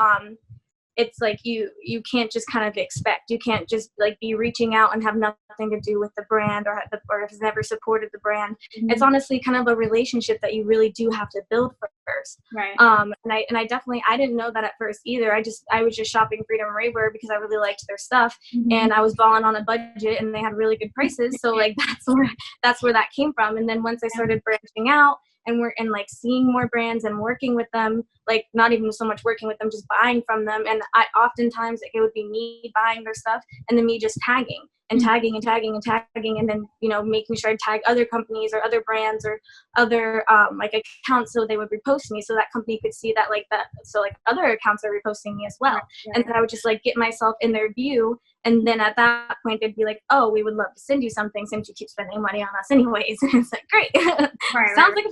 Speaker 3: it's like you can't just kind of expect. You can't just like be reaching out and have nothing to do with the brand, or has never supported the brand. It's honestly kind of a relationship that you really do have to build first.
Speaker 2: Right.
Speaker 3: And I definitely didn't know that at first either. I was just shopping Freedom Raver because I really liked their stuff, and I was balling on a budget, and they had really good prices. So like that's where that came from. And then once I started branching out, and like seeing more brands and working with them, like not even so much working with them, just buying from them. And I oftentimes it would be me buying their stuff and then me just tagging. and tagging and tagging and tagging, and then, you know, making sure I tag other companies or other brands or other like accounts, so they would repost me, so that company could see that, like, that, so like other accounts are reposting me as well. And then I would just like get myself in their view, and then at that point they'd be like, oh, we would love to send you something since you keep spending money on us anyways. And it's like, great. Sounds like a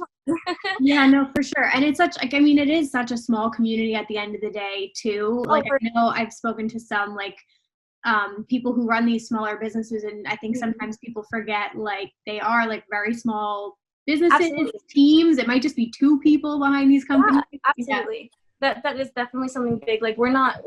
Speaker 2: yeah, no, for sure. And it's such, like, I mean, it is such a small community at the end of the day too. Like, I know I've spoken to some like people who run these smaller businesses, and I think sometimes people forget, like, they are like very small businesses, teams. It might just be 2 people behind these companies.
Speaker 3: Yeah, absolutely. That is definitely something big. Like, we're not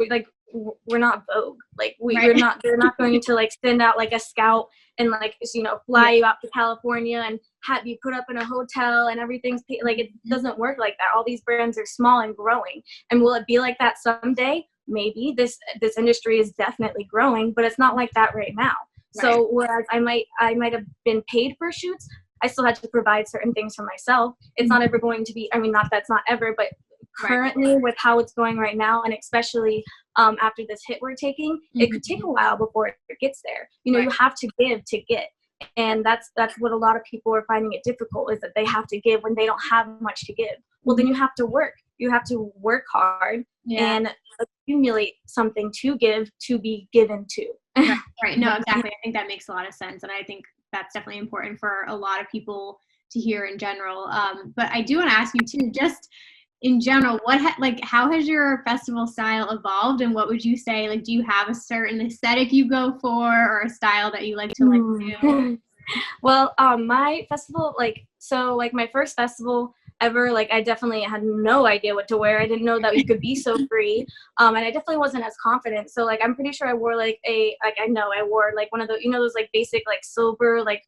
Speaker 3: Vogue. Like, we're not, they're not going to like send out like a scout and like, you know, fly you out to California and have you put up in a hotel and everything's like, it doesn't work like that. All these brands are small and growing. And will it be like that someday? Maybe. This industry is definitely growing, but it's not like that right now. So whereas I might have been paid for shoots, I still had to provide certain things for myself. It's not ever going to be, I mean, not that's not ever, but currently with how it's going right now, and especially after this hit we're taking, it could take a while before it gets there. You know, you have to give to get. And that's what a lot of people are finding it difficult, is that they have to give when they don't have much to give. Well, then you have to work. You have to work hard and accumulate something to give, to be given to.
Speaker 2: Right. No, exactly. I think that makes a lot of sense. And I think that's definitely important for a lot of people to hear in general. But I do want to ask you too, just in general, how has your festival style evolved, and what would you say, like, do you have a certain aesthetic you go for, or a style that you like to do?
Speaker 3: Well, my festival, my first festival ever, like, I definitely had no idea what to wear. I didn't know that you could be so free. And I definitely wasn't as confident. So like, I'm pretty sure I wore I wore like one of the, you know, those like basic, like silver, like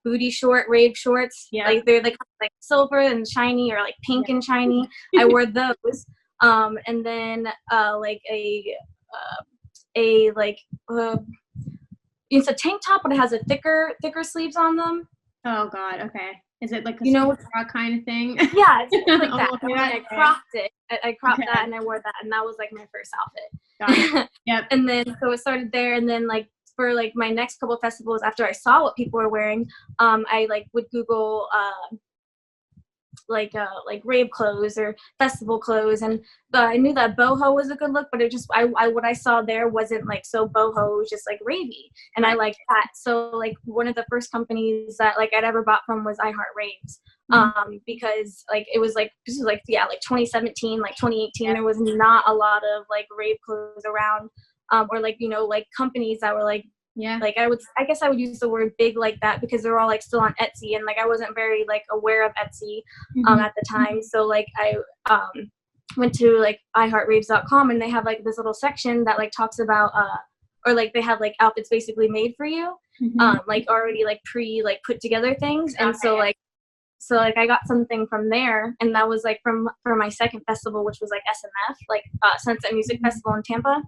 Speaker 3: booty short Rave shorts. Like they're like silver and shiny, or like pink and shiny. I wore those. And then it's a tank top, but it has a thicker sleeves on them.
Speaker 2: Oh God. Okay. Is it like a bra kind of thing?
Speaker 3: Yeah, it's like that. I cropped it. I cropped that, and I wore that, and that was like my first outfit.
Speaker 2: Got it. Yep.
Speaker 3: And then so it started there, and then like for like my next couple of festivals, after I saw what people were wearing, I like would Google like rave clothes or festival clothes, and I knew that boho was a good look, but it just what I saw there wasn't like so boho. It was just like ravey, and I liked that. So like one of the first companies that like I'd ever bought from was I Heart Raves, because like it was like, this was like 2017, like 2018, there was not a lot of like rave clothes around, or like, you know, like companies that were like, like I guess I would use the word big like that, because they're all like still on Etsy, and like I wasn't very like aware of Etsy at the time. So like I went to like iheartraves.com, and they have like this little section that like talks about or like they have like outfits basically made for you, like already like put together things. And so like I got something from there, and that was like for my second festival, which was like SMF, like Sunset Music Festival in Tampa.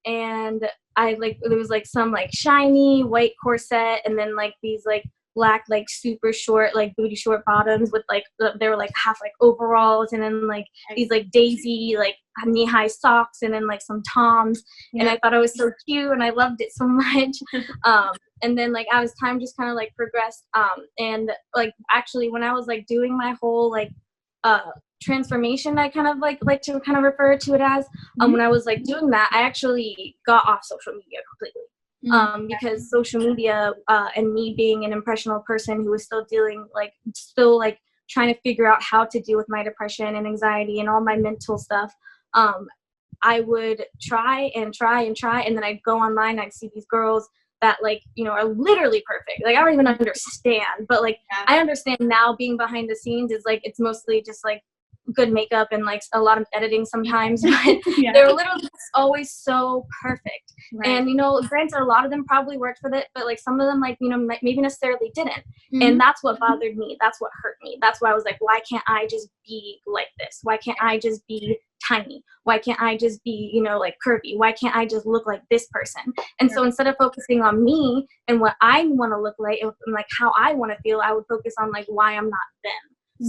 Speaker 3: And I like, there was like some like shiny white corset, and then like these like black like super short like booty short bottoms with like they were like half like overalls, and then like these like daisy like knee-high socks, and then like some Toms. And I thought it was so cute, and I loved it so much. And then like as time just kind of like progressed, and like actually when I was like doing my whole like transformation, I kind of like to kind of refer to it as, when I was like doing that, I actually got off social media completely. Because social media, and me being an impressionable person who was still trying to figure out how to deal with my depression and anxiety and all my mental stuff, I would try, and then I'd go online, I'd see these girls that like, you know, are literally perfect. Like I don't even understand, but like I understand now, being behind the scenes is like, it's mostly just like good makeup and like a lot of editing sometimes, but they're literally always so perfect. And you know, granted, a lot of them probably worked for it, but like some of them, like, you know, maybe necessarily didn't. And that's what bothered me. That's what hurt me. That's why I was like, why can't I just be like this? Why can't I just be tiny? Why can't I just be, you know, like curvy? Why can't I just look like this person? And so instead of focusing on me and what I want to look like and like how I want to feel, I would focus on like why I'm not them.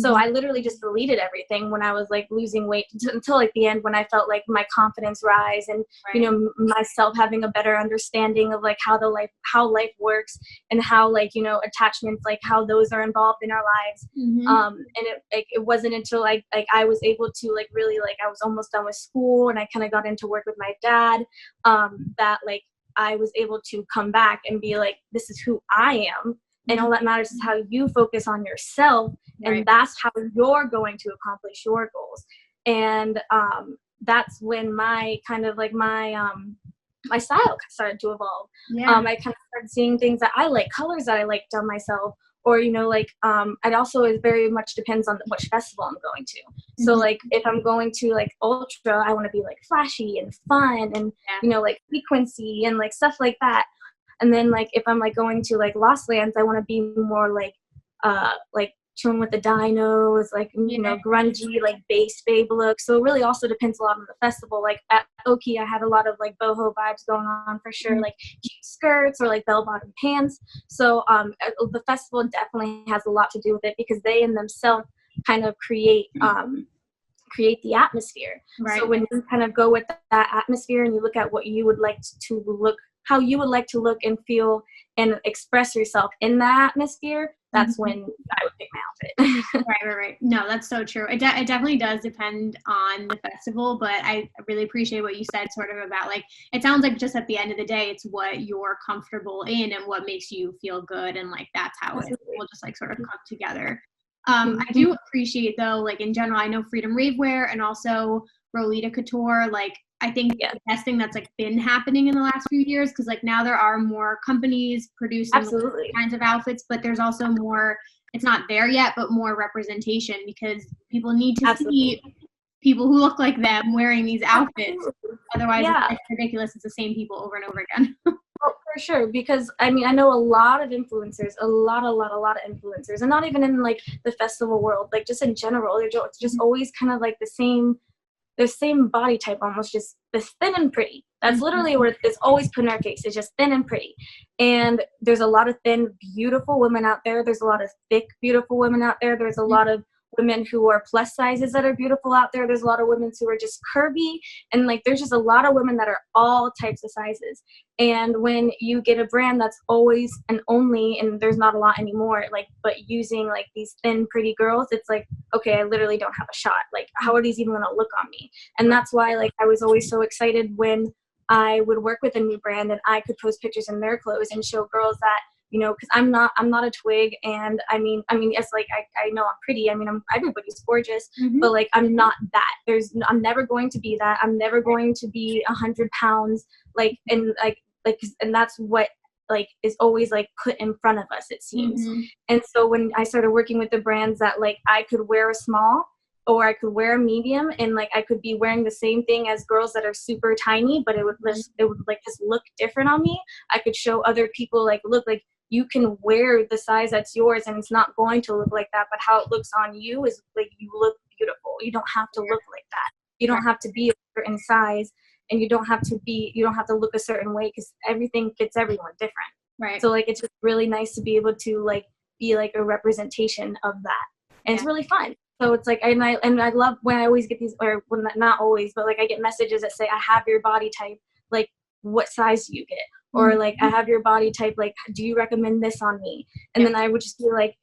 Speaker 3: So I literally just deleted everything when I was like losing weight until like the end, when I felt like my confidence rise and, you know, myself having a better understanding of like how life works and how like, you know, attachments, like how those are involved in our lives. And it wasn't until like I was able to like really, like I was almost done with school and I kind of got into work with my dad, that like I was able to come back and be like, this is who I am. And all that matters is how you focus on yourself. And that's how you're going to accomplish your goals. And that's when my kind of like my style started to evolve. I kind of started seeing things that I like, colors that I liked on myself. Or, you know, like, it also is very much depends on which festival I'm going to. So, like, if I'm going to, like, Ultra, I want to be, like, flashy and fun and, you know, like, frequency and, like, stuff like that. And then, like, if I'm, like, going to, like, Lost Lands, I want to be more, like, chilling with the dinos, like, you know, grungy, like, bass babe look. So it really also depends a lot on the festival. Like, at Oki, I had a lot of, like, boho vibes going on for sure, like, cute skirts or, like, bell-bottom pants. So the festival definitely has a lot to do with it because they in themselves kind of create the atmosphere. So when you kind of go with that atmosphere and you look at what you would like to look, how you would like to look and feel and express yourself in that atmosphere, that's when I would pick my outfit.
Speaker 2: Right. No, that's so true. It definitely does depend on the festival, but I really appreciate what you said sort of about like, it sounds like just at the end of the day, it's what you're comfortable in and what makes you feel good. And like, that's how it will just like sort of come together. I do appreciate though, like in general, I know Freedom Ravewear and also Rolita Couture, like I think the best thing that's like been happening in the last few years, because like now there are more companies producing kinds of outfits, but there's also more, it's not there yet, but more representation because people need to see people who look like them wearing these outfits. Otherwise it's ridiculous. It's the same people over and over again.
Speaker 3: Oh, for sure, because I mean I know a lot of influencers, a lot of influencers, and not even in like the festival world, like just in general, they're just always kind of like the same body type, almost just this thin and pretty. That's literally what it's always put in our face. It's just thin and pretty. And there's a lot of thin, beautiful women out there. There's a lot of thick, beautiful women out there. There's a lot of women who are plus sizes that are beautiful out there. There's a lot of women who are just curvy. And like, there's just a lot of women that are all types of sizes. And when you get a brand that's always and only, and there's not a lot anymore, like, but using like these thin, pretty girls, it's like, okay, I literally don't have a shot. Like, how are these even going to look on me? And that's why, like, I was always so excited when I would work with a new brand and I could post pictures in their clothes and show girls that, you know, because I'm not a twig, and I mean, yes, like I know I'm pretty. I mean, everybody's gorgeous, but like I'm not that. I'm never going to be that. I'm never going to be 100 pounds. Like, and that's what like is always like put in front of us, it seems. And so when I started working with the brands that like I could wear a small or I could wear a medium, and like I could be wearing the same thing as girls that are super tiny, but it would like just look different on me. I could show other people like, look, like you can wear the size that's yours and it's not going to look like that, but how it looks on you is like you look beautiful. You don't have to look like that. You don't have to be a certain size, and you don't have to look a certain way, because everything fits everyone different. Right. So like it's just really nice to be able to like be like a representation of that. And it's really fun. So it's like, and I love when I always get these, or when not always, but like I get messages that say, I have your body type, like what size do you get? Or like, I have your body type, like, do you recommend this on me? And then I would just be like,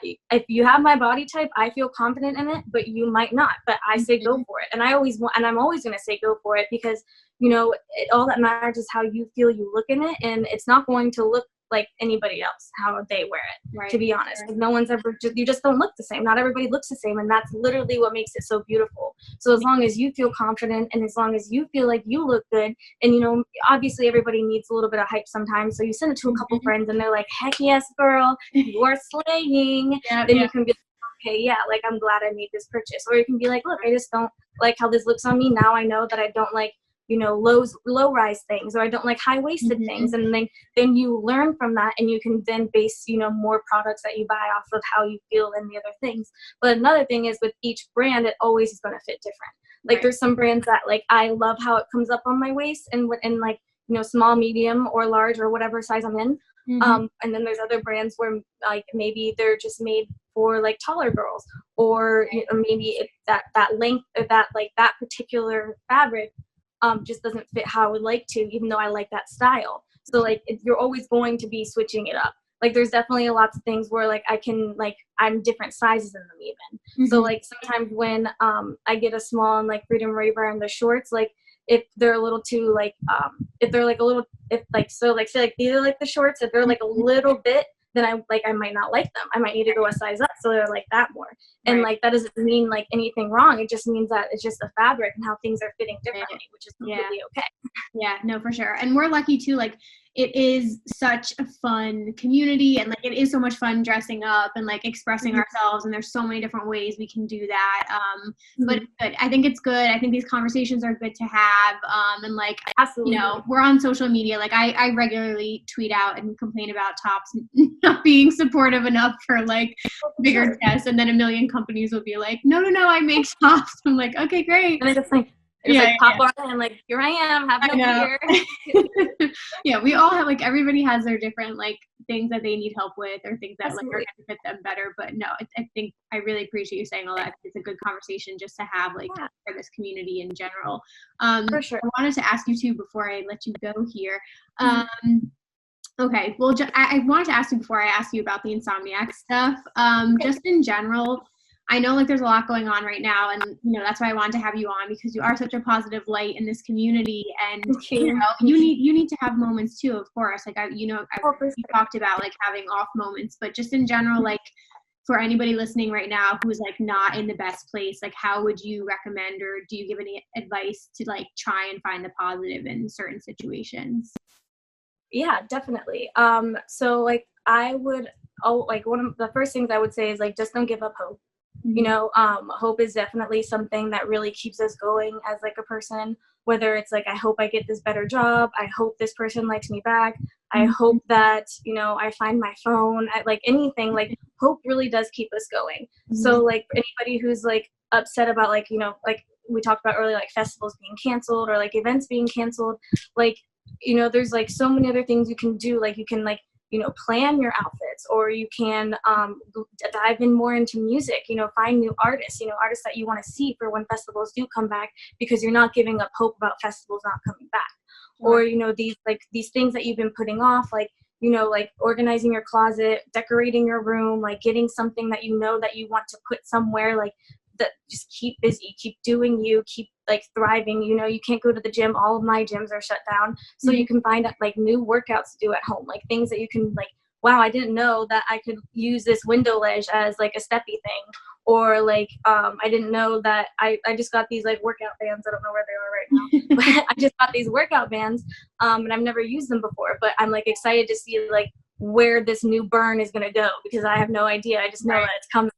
Speaker 3: if you have my body type, I feel confident in it, but you might not. But I say go for it. And I'm always going to say go for it, because, you know, all that matters is how you feel you look in it. And it's not going to look like anybody else, how they wear it, to be honest. Like, no one's ever, you just don't look the same. Not everybody looks the same. And that's literally what makes it so beautiful. So as long as you feel confident, and as long as you feel like you look good, and, you know, obviously everybody needs a little bit of hype sometimes. So you send it to a couple friends and they're like, heck yes, girl, you are slaying. Then you can be like, okay, yeah, like I'm glad I made this purchase. Or you can be like, look, I just don't like how this looks on me. Now I know that I don't like, you know, low rise things, or I don't like high waisted things. And then you learn from that, and you can then base, you know, more products that you buy off of how you feel and the other things. But another thing is, with each brand, it always is going to fit different. Like there's some brands that like I love how it comes up on my waist, and like, small, medium, or large, or whatever size I'm in.
Speaker 2: Mm-hmm.
Speaker 3: And then there's other brands where like maybe they're just made for like taller girls, or maybe it's that length, or that particular fabric just doesn't fit how I would like to, even though I like that style. So like you're always going to be switching it up. Like there's definitely lots of things where like I'm different sizes in them even. Mm-hmm. So like sometimes when I get a small and like Freedom Raver and the shorts, like if they're a little too like if they're like a little, if like, so like say like these are like the shorts, if they're like a little bit, then I might not like them. I might need to go a size up so they're like that more. And like that doesn't mean like anything wrong. It just means that it's just the fabric and how things are fitting differently, which is completely okay.
Speaker 2: Yeah, no, for sure. And we're lucky too, like it is such a fun community, and like it is so much fun dressing up and like expressing ourselves, and there's so many different ways we can do that. But it's good. I think it's good. I think these conversations are good to have. And like,
Speaker 3: absolutely,
Speaker 2: we're on social media. Like I regularly tweet out and complain about tops not being supportive enough for like bigger chests, and then a million companies will be like, no, I make tops. I'm like, okay, great.
Speaker 3: And I just like, pop on and like, here I am, have no fear.
Speaker 2: Yeah, we all have like, everybody has their different like things that they need help with, or things that
Speaker 3: absolutely.
Speaker 2: like are gonna fit them better. But no, I think I really appreciate you saying all that. It's a good conversation just to have like for this community in general.
Speaker 3: For sure.
Speaker 2: I wanted to ask you too before I let you go here. Okay, well, I wanted to ask you before I ask you about the insomniac stuff. Just in general, I know like there's a lot going on right now, and that's why I wanted to have you on, because you are such a positive light in this community, and you need to have moments too, of course. Like you talked about like having off moments, but just in general, like for anybody listening right now who's like not in the best place, like how would you recommend, or do you give any advice to like try and find the positive in certain situations?
Speaker 3: Yeah, definitely. So like I would, one of the first things I would say is like, just don't give up hope. Hope is definitely something that really keeps us going as like a person, whether it's like, I hope I get this better job. I hope this person likes me back. I hope that, I find my phone. Like anything, like hope really does keep us going. So like anybody who's like upset about like, like we talked about earlier, like festivals being canceled or like events being canceled, like, there's like so many other things you can do. Like you can like, plan your outfits, or you can dive in more into music, find new artists, artists that you want to see for when festivals do come back, because you're not giving up hope about festivals not coming back. Or, these things that you've been putting off, like, like organizing your closet, decorating your room, like getting something that that you want to put somewhere, like that, just keep busy, keep doing you, keep like thriving. You can't go to the gym. All of my gyms are shut down. So you can find like new workouts to do at home, like things that you can like, wow, I didn't know that I could use this window ledge as like a steppy thing. Or like, I didn't know that I just got these like workout bands. I don't know where they are right now, but I just got these workout bands, and I've never used them before, but I'm like excited to see like where this new burn is going to go, because I have no idea. I just know that it's coming.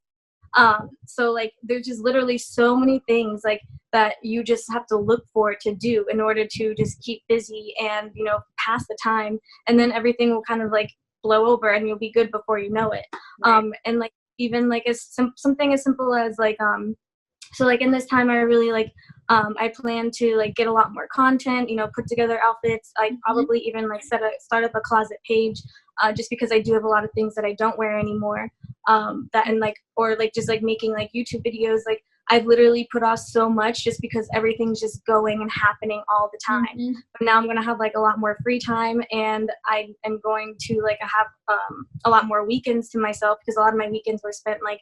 Speaker 3: So like, there's just literally so many things like that you just have to look for to do in order to just keep busy and, pass the time, and then everything will kind of like blow over and you'll be good before you know it. And like, even like something as simple as like, so like in this time I really like, I plan to like get a lot more content, put together outfits. I probably even like start up a closet page, just because I do have a lot of things that I don't wear anymore. Or just like making like YouTube videos. Like I've literally put off so much just because everything's just going and happening all the time. But now I'm going to have like a lot more free time, and I am going to like have a lot more weekends to myself, because a lot of my weekends were spent like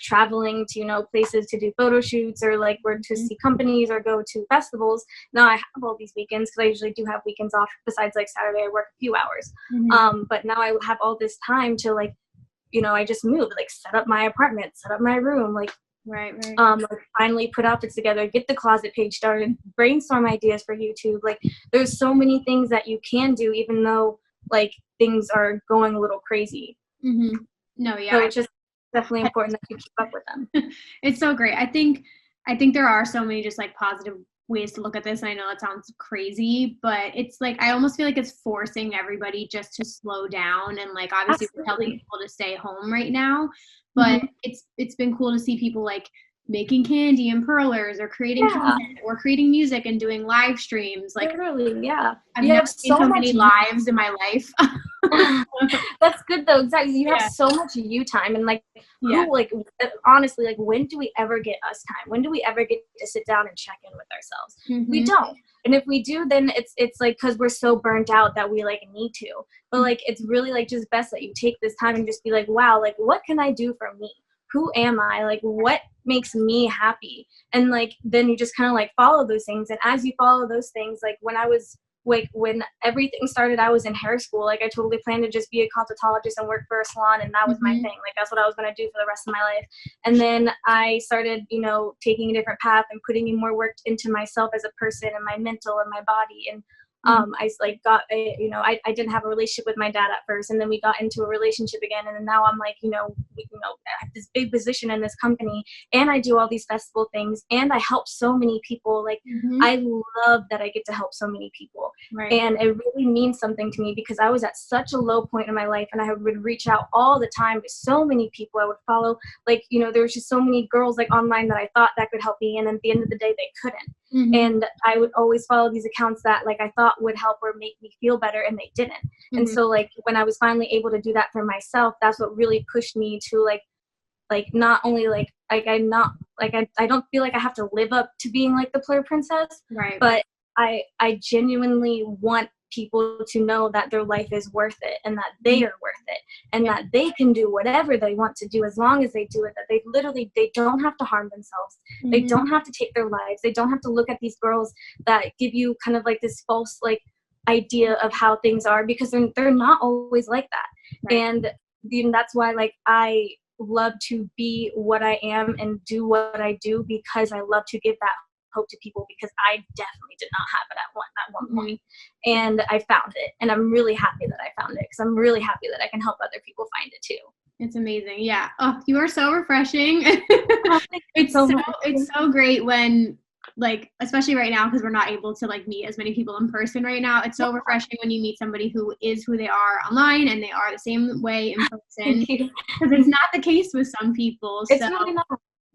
Speaker 3: traveling to, places to do photo shoots, or like where to see companies or go to festivals. Now I have all these weekends, because I usually do have weekends off. Besides like Saturday, I work a few hours. But now I have all this time to like, I just moved, like set up my apartment, set up my room, like
Speaker 2: Right.
Speaker 3: Like finally put outfits together, get the closet page started, brainstorm ideas for YouTube. Like there's so many things that you can do, even though like things are going a little crazy.
Speaker 2: No, yeah.
Speaker 3: So it's just definitely important that you keep up with them.
Speaker 2: It's so great. I think there are so many just like positive ways to look at this. And I know that sounds crazy, but it's like, I almost feel like it's forcing everybody just to slow down, and like obviously we're telling people to stay home right now, but it's been cool to see people like making candy and perlers or creating content or creating music and doing live streams. Like,
Speaker 3: literally, yeah.
Speaker 2: I've never seen so many lives in my life.
Speaker 3: That's good though. Exactly. You have so much you time, and like, who, like, honestly, like, when do we ever get us time? When do we ever get to sit down and check in with ourselves? We don't. And if we do, then it's like, because we're so burnt out that we like need to. But like, it's really like just best that you take this time and just be like, wow, like, what can I do for me? Who am I? Like, what makes me happy? And like, then you just kind of like follow those things. And as you follow those things, like when everything started, I was in hair school. Like, I totally planned to just be a cosmetologist and work for a salon, and that was my thing. Like, that's what I was going to do for the rest of my life. And then I started, you know, taking a different path and putting in more work into myself as a person and my mental and my body. And I like got a, you know, I didn't have a relationship with my dad at first, and then we got into a relationship again, and then now I'm like, I have this big position in this company, and I do all these festival things, and I help so many people. Like, I love that I get to help so many people, and it really means something to me, because I was at such a low point in my life, and I would reach out all the time to so many people. I would follow, like, there was just so many girls like online that I thought that could help me, and then at the end of the day they couldn't. And I would always follow these accounts that like I thought would help or make me feel better, and they didn't. And so like when I was finally able to do that for myself, that's what really pushed me to like not only like I'm not like I don't feel like I have to live up to being like the PLUR princess, but I genuinely want people to know that their life is worth it, and that they are worth it, and that they can do whatever they want to do as long as they do it, that they don't have to harm themselves. They don't have to take their lives. They don't have to look at these girls that give you kind of like this false like idea of how things are, because they're not always like that. And that's why like I love to be what I am and do what I do, because I love to give that hope to people, because I definitely did not have it at one point, and I found it, and I'm really happy that I found it, because I'm really happy that I can help other people find it too.
Speaker 2: It's amazing. Yeah. Oh, you are so refreshing. It's so great when, like, especially right now, because we're not able to like meet as many people in person right now. It's so refreshing when you meet somebody who is who they are online, and they are the same way in person, because it's not the case with some people.
Speaker 3: It's really not.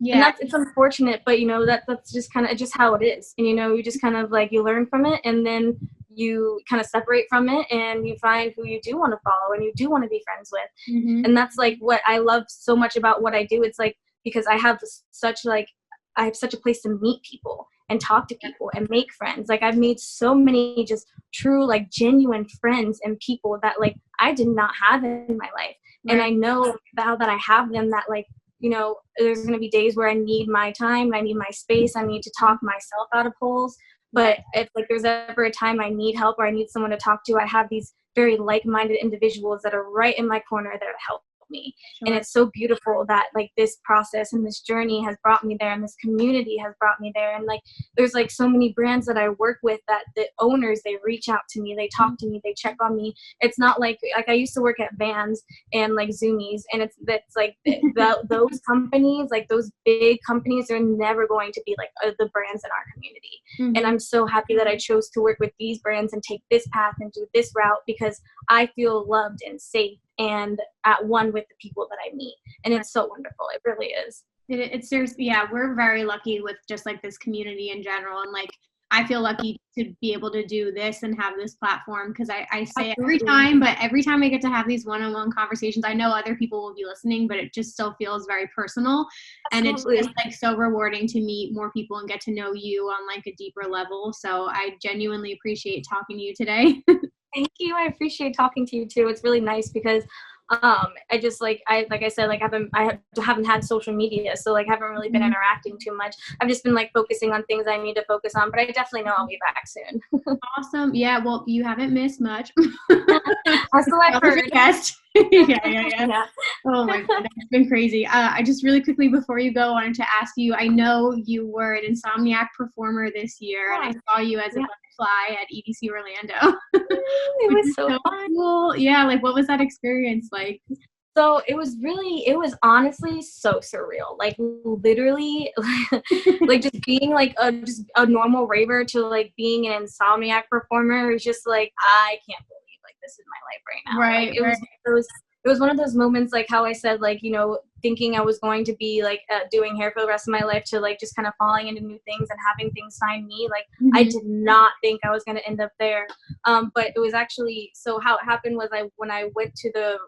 Speaker 3: Yeah, and it's unfortunate, but that's just kind of just how it is. And you just kind of like, you learn from it, and then you kind of separate from it, and you find who you do want to follow and you do want to be friends with. And that's like what I love so much about what I do. It's like, because I have such a place to meet people and talk to people and make friends. Like, I've made so many just true, like, genuine friends and people that like I did not have in my life. And I know now that I have them, that like, there's going to be days where I need my time, I need my space, I need to talk myself out of holes. But if like there's ever a time I need help or I need someone to talk to, I have these very like-minded individuals that are right in my corner that help me. And it's so beautiful that like this process and this journey has brought me there, and this community has brought me there. And like there's like so many brands that I work with that the owners, they reach out to me, they talk to me, they check on me. It's not like I used to work at Vans and like Zoomies, and that's like those companies, like those big companies, they're never going to be like the brands in our community. And I'm so happy that I chose to work with these brands and take this path and do this route, because I feel loved and safe and at one with the people that I meet. And it's so wonderful. It really is.
Speaker 2: It's seriously, yeah, we're very lucky with just like this community in general. And like, I feel lucky to be able to do this and have this platform, because I say it every time, but every time I get to have these one-on-one conversations, I know other people will be listening, but it just still feels very personal. And it's just like so rewarding to meet more people and get to know you on like a deeper level. So I genuinely appreciate talking to you today.
Speaker 3: Thank you. I appreciate talking to you too. It's really nice, because I just like I said, like I haven't had social media, so like haven't really been interacting too much. I've just been like focusing on things I need to focus on, but I definitely know I'll be back soon.
Speaker 2: Awesome. Yeah, well, you haven't missed much.
Speaker 3: That's what I've heard.
Speaker 2: Yeah. Oh my God, it's been crazy. I just really quickly before you go, wanted to ask you, I know you were an Insomniac performer this year, and I saw you as a butterfly at EDC Orlando.
Speaker 3: It was so fun.
Speaker 2: Cool. Yeah, like what was that experience like?
Speaker 3: So it was honestly so surreal. Like literally, like just being like just a normal raver to like being an Insomniac performer is just like, I can't believe like this is my life right now.
Speaker 2: Right.
Speaker 3: Like, it was one of those moments, like how I said, like, thinking I was going to be like doing hair for the rest of my life to like just kind of falling into new things and having things find me. Like I did not think I was going to end up there. But it was actually, so how it happened was when I went to the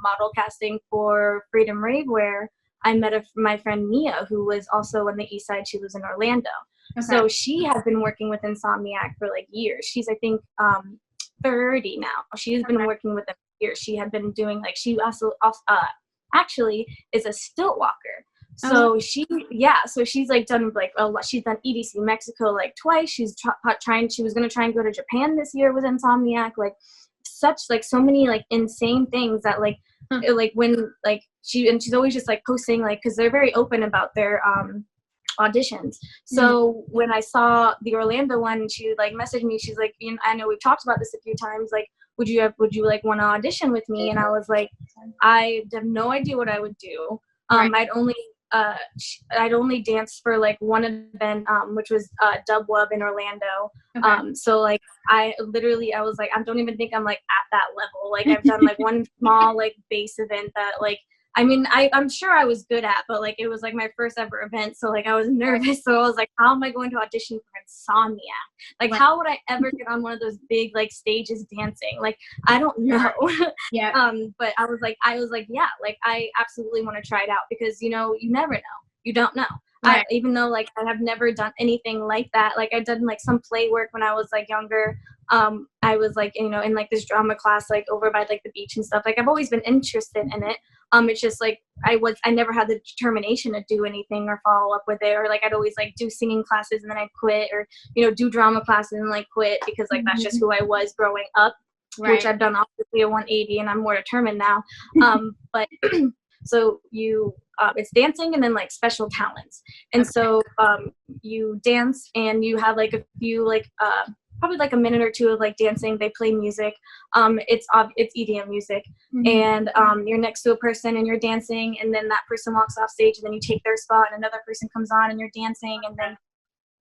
Speaker 3: model casting for Freedom Rave Wear, I met my friend Mia, who was also on the East Side. She lives in Orlando. Okay. So she has been working with Insomniac for like years. She's, I think, 30 now. She's been working with them for years. She had been doing like, she also actually is a stilt walker. So she's like done like a lot. She's done EDC Mexico like twice. She's she was going to try and go to Japan this year with Insomniac. Like so many like insane things that like, like when like she's always just like posting like, cause they're very open about their, auditions. So when I saw the Orlando one, she like messaged me, she's like, I know we've talked about this a few times, like would you like want to audition with me? And I was like, I have no idea what I would do. I'd only danced for like one event, which was Dub Wub in Orlando. Okay. So like I was like, I don't even think I'm like at that level. Like I've done like one small like base event that like, I mean, I'm sure I was good at, but like it was like my first ever event, so like I was nervous. So I was like, how am I going to audition for Insomniac? Like, how would I ever get on one of those big like stages dancing? Like, I don't know. Yeah. But I was like, yeah, like I absolutely want to try it out because you never know. You don't know. Right. Even though like I have never done anything like that. Like I'd done like some play work when I was like younger. I was like, in like this drama class, like over by like the beach and stuff. Like I've always been interested in it. It's just like I never had the determination to do anything or follow up with it, or like I'd always like do singing classes and then I'd quit, or do drama classes and like quit because like that's just who I was growing up, which I've done obviously a 180 and I'm more determined now. But so it's dancing and then like special talents, and so you dance and you have like a few like probably like a minute or two of like dancing. They play music. It's EDM music, and you're next to a person and you're dancing, and then that person walks off stage, and then you take their spot, and another person comes on, and you're dancing, and then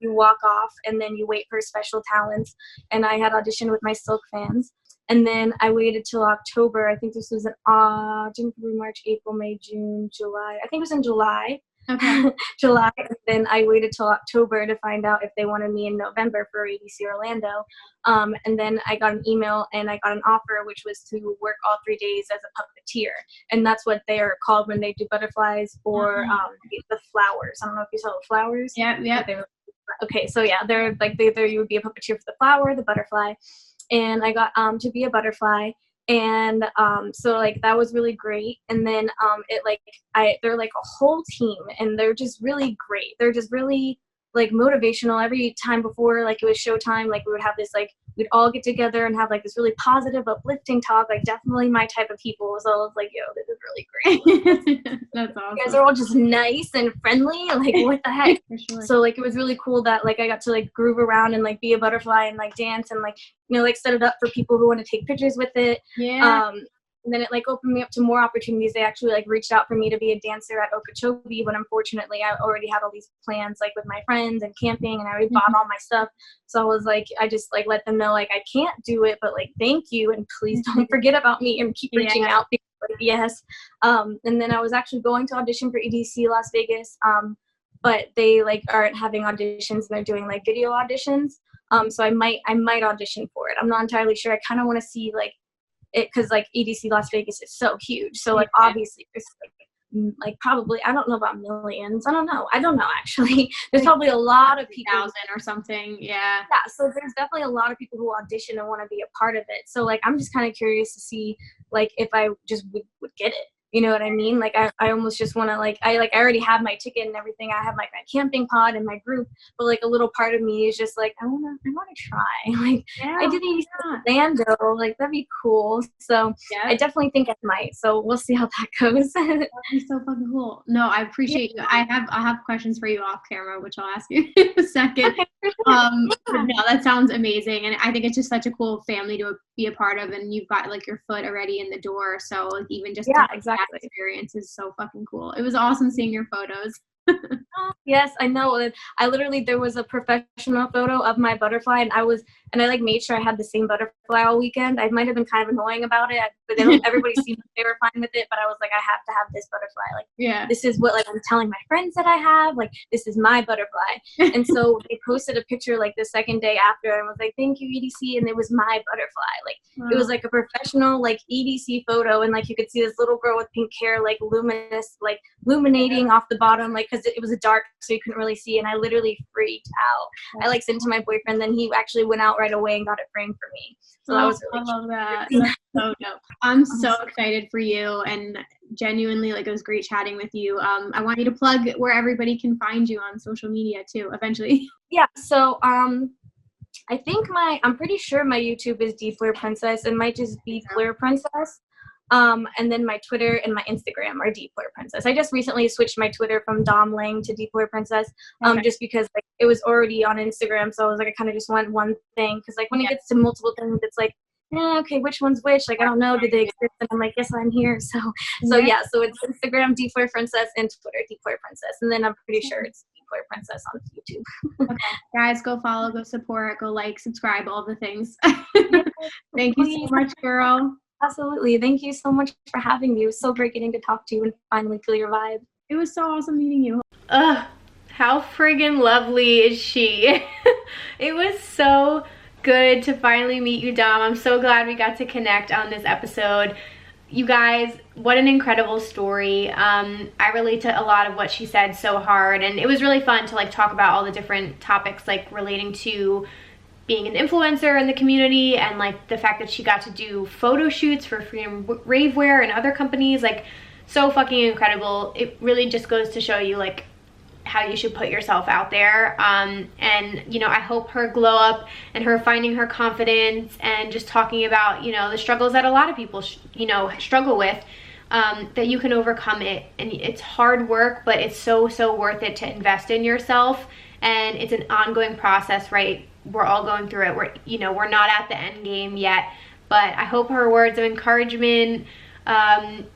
Speaker 3: you walk off, and then you wait for special talents. And I had auditioned with my Silk fans, and then I waited till October. I think this was in January, March, April, May, June, July. I think it was in July. Okay. July, and then I waited till October to find out if they wanted me in November for EDC Orlando. And then I got an email and I got an offer, which was to work all 3 days as a puppeteer. And that's what they are called when they do butterflies or the flowers. I don't know if you saw the flowers. Yeah. Okay, so yeah, they're like you would be a puppeteer for the flower, the butterfly, and I got to be a butterfly. And so like that was really great. And then they're like a whole team, and they're just really great. They're just really like motivational. Every time before like it was showtime, like we would have this like we'd all get together and have like this really positive, uplifting talk, like definitely my type of people. So I was like, yo, this is really great. That's awesome. You guys are all just nice and friendly. Like, what the heck? For sure. So like, it was really cool that like I got to like groove around and like be a butterfly and like dance and like, like set it up for people who want to take pictures with it. Yeah. And then it like opened me up to more opportunities. They actually like reached out for me to be a dancer at Okeechobee, but unfortunately I already had all these plans like with my friends and camping, and I already bought all my stuff. So I was like, I just like let them know like I can't do it, but like thank you, and please don't forget about me and keep reaching out. Like, yes. And then I was actually going to audition for EDC Las Vegas, but they like aren't having auditions, and they're doing like video auditions. So I might audition for it. I'm not entirely sure. I kind of want to see like it, because like EDC Las Vegas is so huge, so like obviously there's like probably, I don't know about millions, I don't know actually. There's probably a lot of people,
Speaker 2: 1,000 or something. Yeah,
Speaker 3: so there's definitely a lot of people who audition and want to be a part of it. So like I'm just kind of curious to see like if I just would get it. You know what I mean? Like I almost just want to like I already have my ticket and everything. I have my camping pod and my group, but like a little part of me is just like I want to try. Like I did Orlando, like that'd be cool. So I definitely think I might. So we'll see how that goes.
Speaker 2: That'd be so fucking cool. No, I appreciate you. I have questions for you off camera, which I'll ask you in a second. No, that sounds amazing, and I think it's just such a cool family to be a part of, and you've got like your foot already in the door. So like even just exactly. That experience is so fucking cool. It was awesome seeing your photos.
Speaker 3: Yes, I know. There was a professional photo of my butterfly, and I was and I like made sure I had the same butterfly all weekend. I might have been kind of annoying about it, but then everybody seemed like they were fine with it. But I was like, I have to have this butterfly. Like, this is what like I'm telling my friends that I have. Like, this is my butterfly. And so they posted a picture like the second day after, and was like, thank you, EDC, and it was my butterfly. Like, it was like a professional like EDC photo, and like you could see this little girl with pink hair, like luminous, like illuminating off the bottom, like because it was a dark, so you couldn't really see. And I literally freaked out. I like sent it to my boyfriend, then he actually went out right away and got it framed for me. So that was really
Speaker 2: I love that. That's so dope. I'm so excited for you, and genuinely, like, it was great chatting with you. I want you to plug where everybody can find you on social media too, eventually.
Speaker 3: Yeah, so I think I'm pretty sure my YouTube is PLUR Princess. It might just be PLUR Princess. And then my Twitter and my Instagram are PLUR Princess. I just recently switched my Twitter from Dom Lang to PLUR Princess, just because like it was already on Instagram. So I was like, I kind of just want one thing, because like when it gets to multiple things, it's like, okay, which one's which? Like, I don't know, do they exist? And I'm like, yes, I'm here. So it's Instagram PLUR Princess and Twitter PLUR Princess, and then I'm pretty sure it's PLUR Princess on YouTube.
Speaker 2: Okay. Guys, go follow, go support, go like, subscribe, all the things. Thank you so much, girl.
Speaker 3: Absolutely. Thank you so much for having me. It was so great getting to talk to you and finally feel your vibe.
Speaker 2: It was so awesome meeting you.
Speaker 1: Ugh, how friggin' lovely is she? It was so good to finally meet you, Dom. I'm so glad we got to connect on this episode. You guys, what an incredible story. I relate to a lot of what she said so hard, and it was really fun to like talk about all the different topics like relating to being an influencer in the community, and like the fact that she got to do photo shoots for Rave and other companies. Like, so fucking incredible. It really just goes to show you like how you should put yourself out there. And you know, I hope her glow up and her finding her confidence and just talking about, you know, the struggles that a lot of people struggle with, that you can overcome it. And it's hard work, but it's so worth it to invest in yourself, and it's an ongoing process, right? We're all going through it. We're not at the end game yet, but I hope her words of encouragement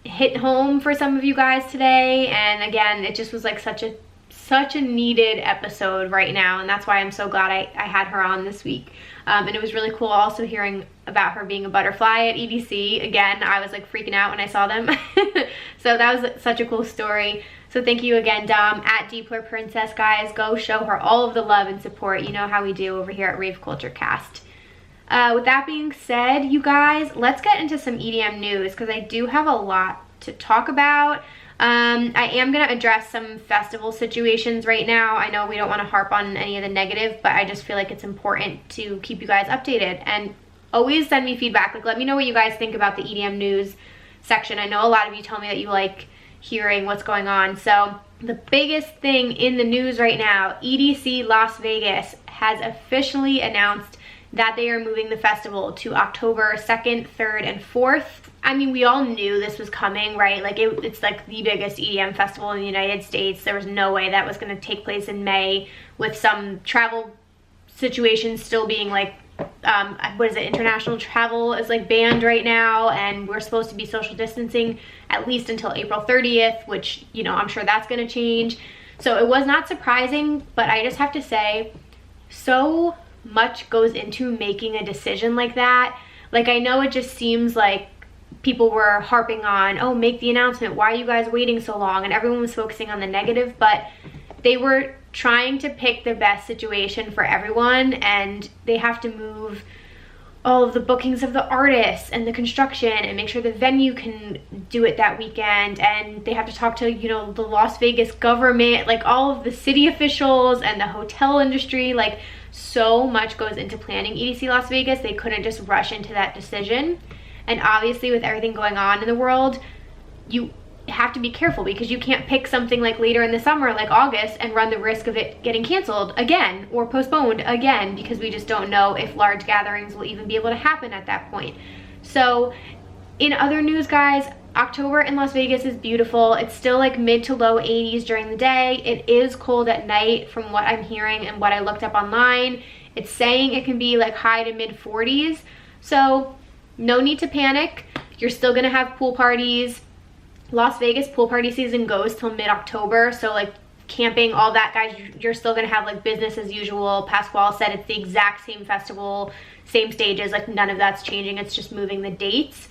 Speaker 1: hit home for some of you guys today. And again, it just was like such a needed episode right now, and that's why I'm so glad I had her on this week. And it was really cool also hearing about her being a butterfly at EDC. Again, I was like freaking out when I saw them. So that was such a cool story. So thank you again, Dom, at PLUR Princess. Guys, go show her all of the love and support. You know how we do over here at Rave Culture Cast. With that being said, you guys, let's get into some EDM news, because I do have a lot to talk about. I am going to address some festival situations right now. I know we don't want to harp on any of the negative, but I just feel like it's important to keep you guys updated. And always send me feedback. Like, let me know what you guys think about the EDM news section. I know a lot of you tell me that you like hearing what's going on. So the biggest thing in the news right now, Edc Las Vegas has officially announced that they are moving the festival to October 2nd, 3rd, and 4th. I mean, we all knew this was coming, right? Like, it's like the biggest EDM festival in the United States. There was no way that was going to take place in May, with some travel situations still being like, international travel is like banned right now, and we're supposed to be social distancing at least until April 30th, which, you know, I'm sure that's going to change. So it was not surprising, but I just have to say, so much goes into making a decision like that. Like, I know it just seems like people were harping on, oh, make the announcement, why are you guys waiting so long, and everyone was focusing on the negative, but they were trying to pick the best situation for everyone, and they have to move all of the bookings of the artists and the construction and make sure the venue can do it that weekend, and they have to talk to, you know, the Las Vegas government, like all of the city officials and the hotel industry. Like, so much goes into planning EDC Las Vegas. They couldn't just rush into that decision. And obviously, with everything going on in the world, you have to be careful, because you can't pick something like later in the summer, like August, and run the risk of it getting canceled again or postponed again, because we just don't know if large gatherings will even be able to happen at that point. So in other news, guys, October in Las Vegas is beautiful. It's still like mid to low 80s during the day. It is cold at night from what I'm hearing and what I looked up online. It's saying it can be like high to mid 40s. So no need to panic. You're still gonna have pool parties. Las Vegas pool party season goes till mid-October, so like camping, all that, guys, you're still gonna have like business as usual. Pasquale said it's the exact same festival, same stages, like none of that's changing. It's just moving the dates.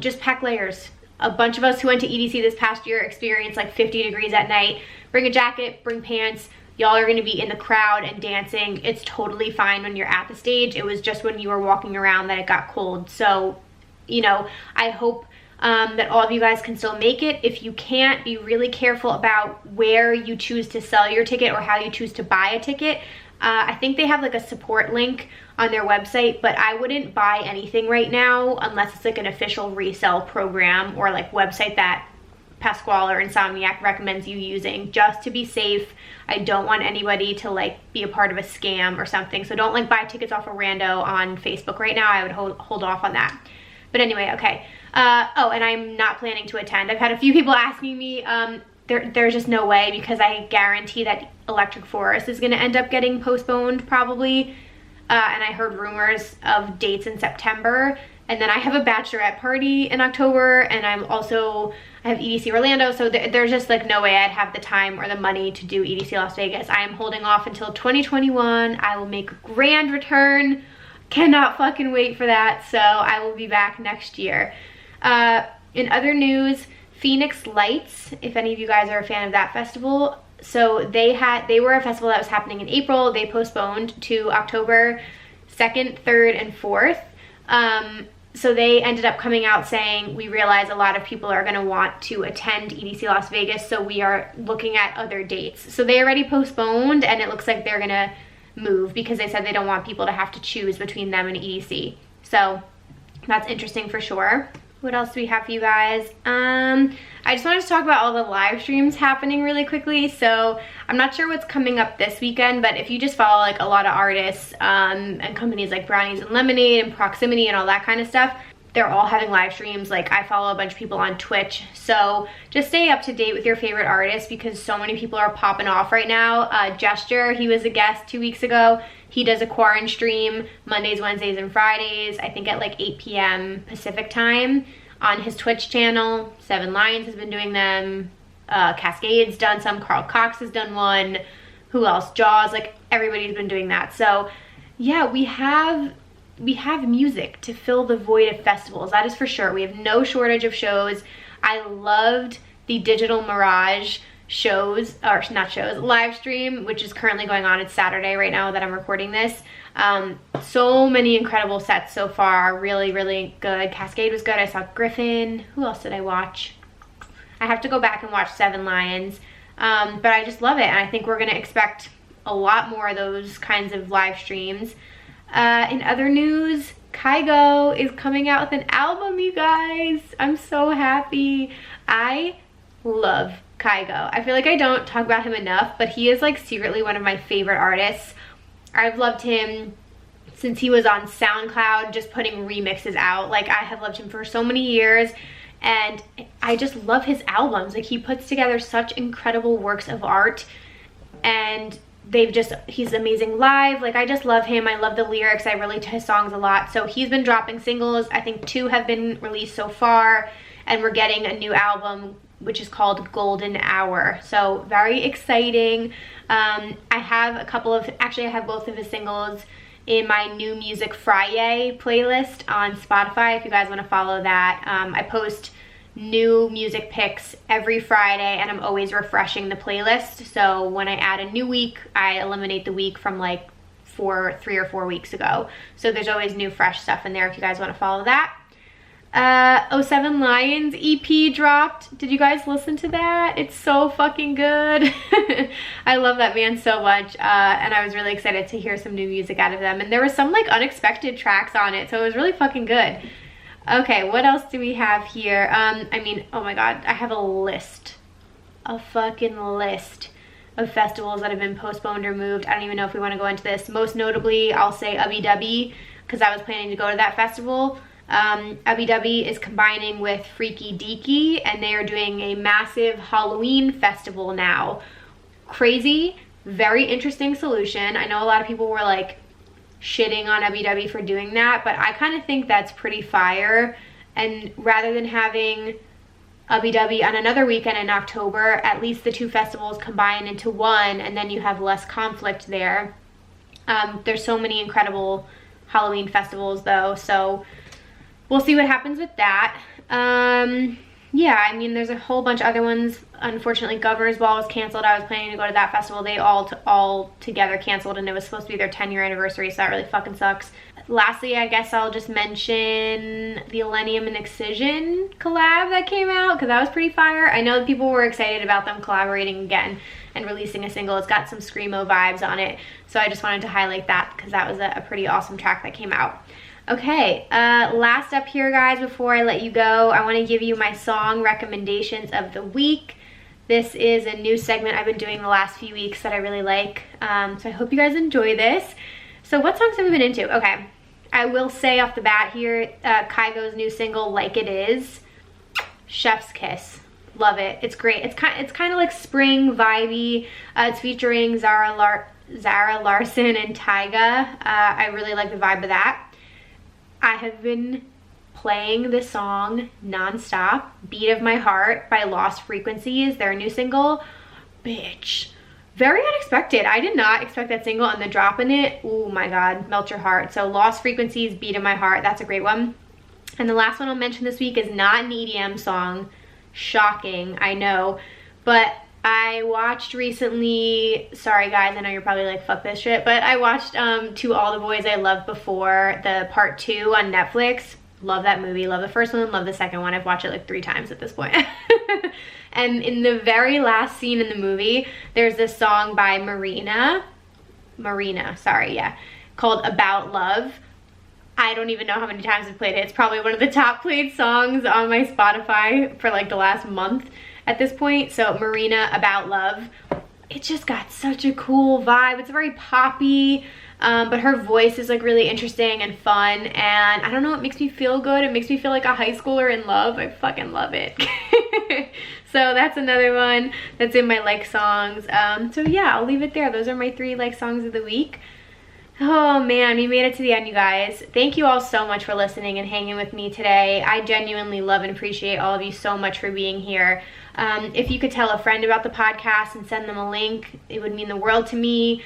Speaker 1: Just pack layers. A bunch of us who went to EDC this past year experienced like 50 degrees at night. Bring a jacket, bring pants. Y'all are gonna be in the crowd and dancing. It's totally fine when you're at the stage. It was just when you were walking around that it got cold. So, you know, I hope that all of you guys can still make it. If you can't, be really careful about where you choose to sell your ticket or how you choose to buy a ticket. I think they have like a support link on their website, but I wouldn't buy anything right now unless it's like an official resale program or like website that Pasquale or Insomniac recommends you using, just to be safe. I don't want anybody to like be a part of a scam or something. So don't like buy tickets off a rando on Facebook right now. I would hold off on that. But anyway, okay. Oh, and I'm not planning to attend. I've had a few people asking me. There's just no way, because I guarantee that Electric Forest is going to end up getting postponed probably. And I heard rumors of dates in September. And then I have a bachelorette party in October, and I have EDC Orlando, so there's just like no way I'd have the time or the money to do EDC Las Vegas. I am holding off until 2021. I will make a grand return. Cannot fucking wait for that. So I will be back next year. In other news, Phoenix Lights, if any of you guys are a fan of that festival, so they were a festival that was happening in April. They postponed to October 2nd, 3rd, and 4th. So they ended up coming out saying, we realize a lot of people are going to want to attend EDC Las Vegas, so we are looking at other dates. So they already postponed, and it looks like they're going to move because they said they don't want people to have to choose between them and EDC. So that's interesting for sure. What else do we have for you guys? I just wanted to talk about all the live streams happening really quickly. So I'm not sure what's coming up this weekend, but if you just follow like a lot of artists and companies like Brownies and Lemonade and Proximity and all that kind of stuff, they're all having live streams. Like I follow a bunch of people on Twitch. So just stay up to date with your favorite artists, because so many people are popping off right now. Gesture, he was a guest 2 weeks ago. He does a quarantine stream Mondays, Wednesdays, and Fridays, I think at like 8 p.m. Pacific time on his Twitch channel. Seven Lions has been doing them. Cascade's done some. Carl Cox has done one. Who else? Jaws, like everybody's been doing that. So yeah, we have music to fill the void of festivals. That is for sure. We have no shortage of shows. I loved the Digital Mirage shows, or not shows, live stream, which is currently going on. It's Saturday right now that I'm recording this. So many incredible sets so far. Really, really good. Cascade was good. I saw Griffin. Who else did I watch? I have to go back and watch Seven Lions. But I just love it. And I think we're going to expect a lot more of those kinds of live streams. In other news, Kygo is coming out with an album, you guys. I'm so happy. I love Kygo. I feel like I don't talk about him enough, but he is like secretly one of my favorite artists. I've loved him since he was on SoundCloud, just putting remixes out. Like I have loved him for so many years, and I just love his albums. Like he puts together such incredible works of art, and he's amazing live. Like I just love him. I love the lyrics. I relate to his songs a lot. So he's been dropping singles. I think 2 have been released so far, and we're getting a new album which is called Golden Hour. So very exciting. I have I have both of his singles in my New Music Friday playlist on Spotify if you guys want to follow that. I post new music picks every Friday, and I'm always refreshing the playlist. So when I add a new week, I eliminate the week from like 3 or 4 weeks ago. So there's always new fresh stuff in there if you guys want to follow that. 07 Lions EP dropped. Did you guys listen to that? It's so fucking good. I love that band so much, and I was really excited to hear some new music out of them, and there were some like unexpected tracks on it, so it was really fucking good. Okay, what else do we have here? I mean, oh my god, I have a fucking list of festivals that have been postponed or moved. I don't even know if we want to go into this. Most notably, I'll say Ubby Dubby, because I was planning to go to that festival. Ubby Dubby is combining with Freaky Deaky, and they are doing a massive Halloween festival now. Crazy, very interesting solution. I know a lot of people were like shitting on Ubby Dubby for doing that, but I kind of think that's pretty fire. And rather than having Ubby on another weekend in October. At least the two festivals combine into one, and then you have less conflict there. There's so many incredible Halloween festivals though, so we'll see what happens with that. Yeah, I mean, there's a whole bunch of other ones. Unfortunately, Governor's Ball was canceled. I was planning to go to that festival. They all together canceled, and it was supposed to be their 10-year anniversary, so that really fucking sucks. Lastly, I guess I'll just mention the Millennium and Excision collab that came out, because that was pretty fire. I know people were excited about them collaborating again and releasing a single. It's got some screamo vibes on it, so I just wanted to highlight that because that was a pretty awesome track that came out. Okay, last up here, guys, before I let you go, I want to give you my song recommendations of the week. This is a new segment I've been doing the last few weeks that I really like, so I hope you guys enjoy this. So what songs have we been into? Okay, I will say off the bat here, Kygo's new single, Like It Is, chef's kiss. Love it. It's great. It's kind of like spring vibey. It's featuring Zara Larsson and Tyga. I really like the vibe of that. I have been playing this song nonstop. Beat of My Heart by Lost Frequencies, their new single. Bitch. Very unexpected. I did not expect that single, and the drop in it, oh my god, melt your heart. So Lost Frequencies, Beat of My Heart, that's a great one. And the last one I'll mention this week is not an EDM song. Shocking, I know. But I watched recently, sorry guys, I know you're probably like, fuck this shit, but I watched To All the Boys I Loved Before, the part 2 on Netflix. Love that movie, love the first one, love the second one. I've watched it like 3 times at this point. And in the very last scene in the movie, there's this song by Marina, called About Love. I don't even know how many times I've played it. It's probably one of the top played songs on my Spotify for like the last month at this point. So Marina, About Love. It just got such a cool vibe. It's very poppy, but her voice is like really interesting and fun, and I don't know, it makes me feel good. It makes me feel like a high schooler in love. I fucking love it. So that's another one that's in my like songs. So yeah, I'll leave it there. Those are my 3 like songs of the week. Oh man, we made it to the end, you guys. Thank you all so much for listening and hanging with me today. I genuinely love and appreciate all of you so much for being here. If you could tell a friend about the podcast and send them a link, it would mean the world to me.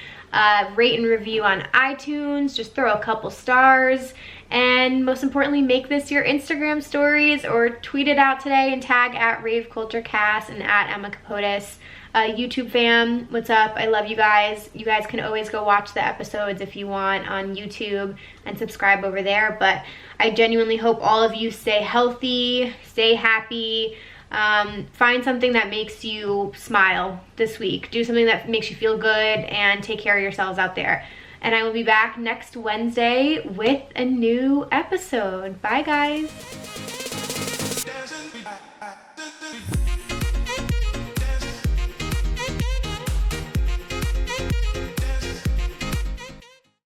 Speaker 1: Rate and review on iTunes, just throw a couple stars, and most importantly, make this your Instagram stories or tweet it out today and tag at raveculturecast and at Emma Kapotes. YouTube fam, what's up? I love you guys. You guys can always go watch the episodes if you want on YouTube and subscribe over there, but I genuinely hope all of you stay healthy, stay happy, find something that makes you smile this week. Do something that makes you feel good, and take care of yourselves out there. And I will be back next Wednesday with a new episode. Bye guys.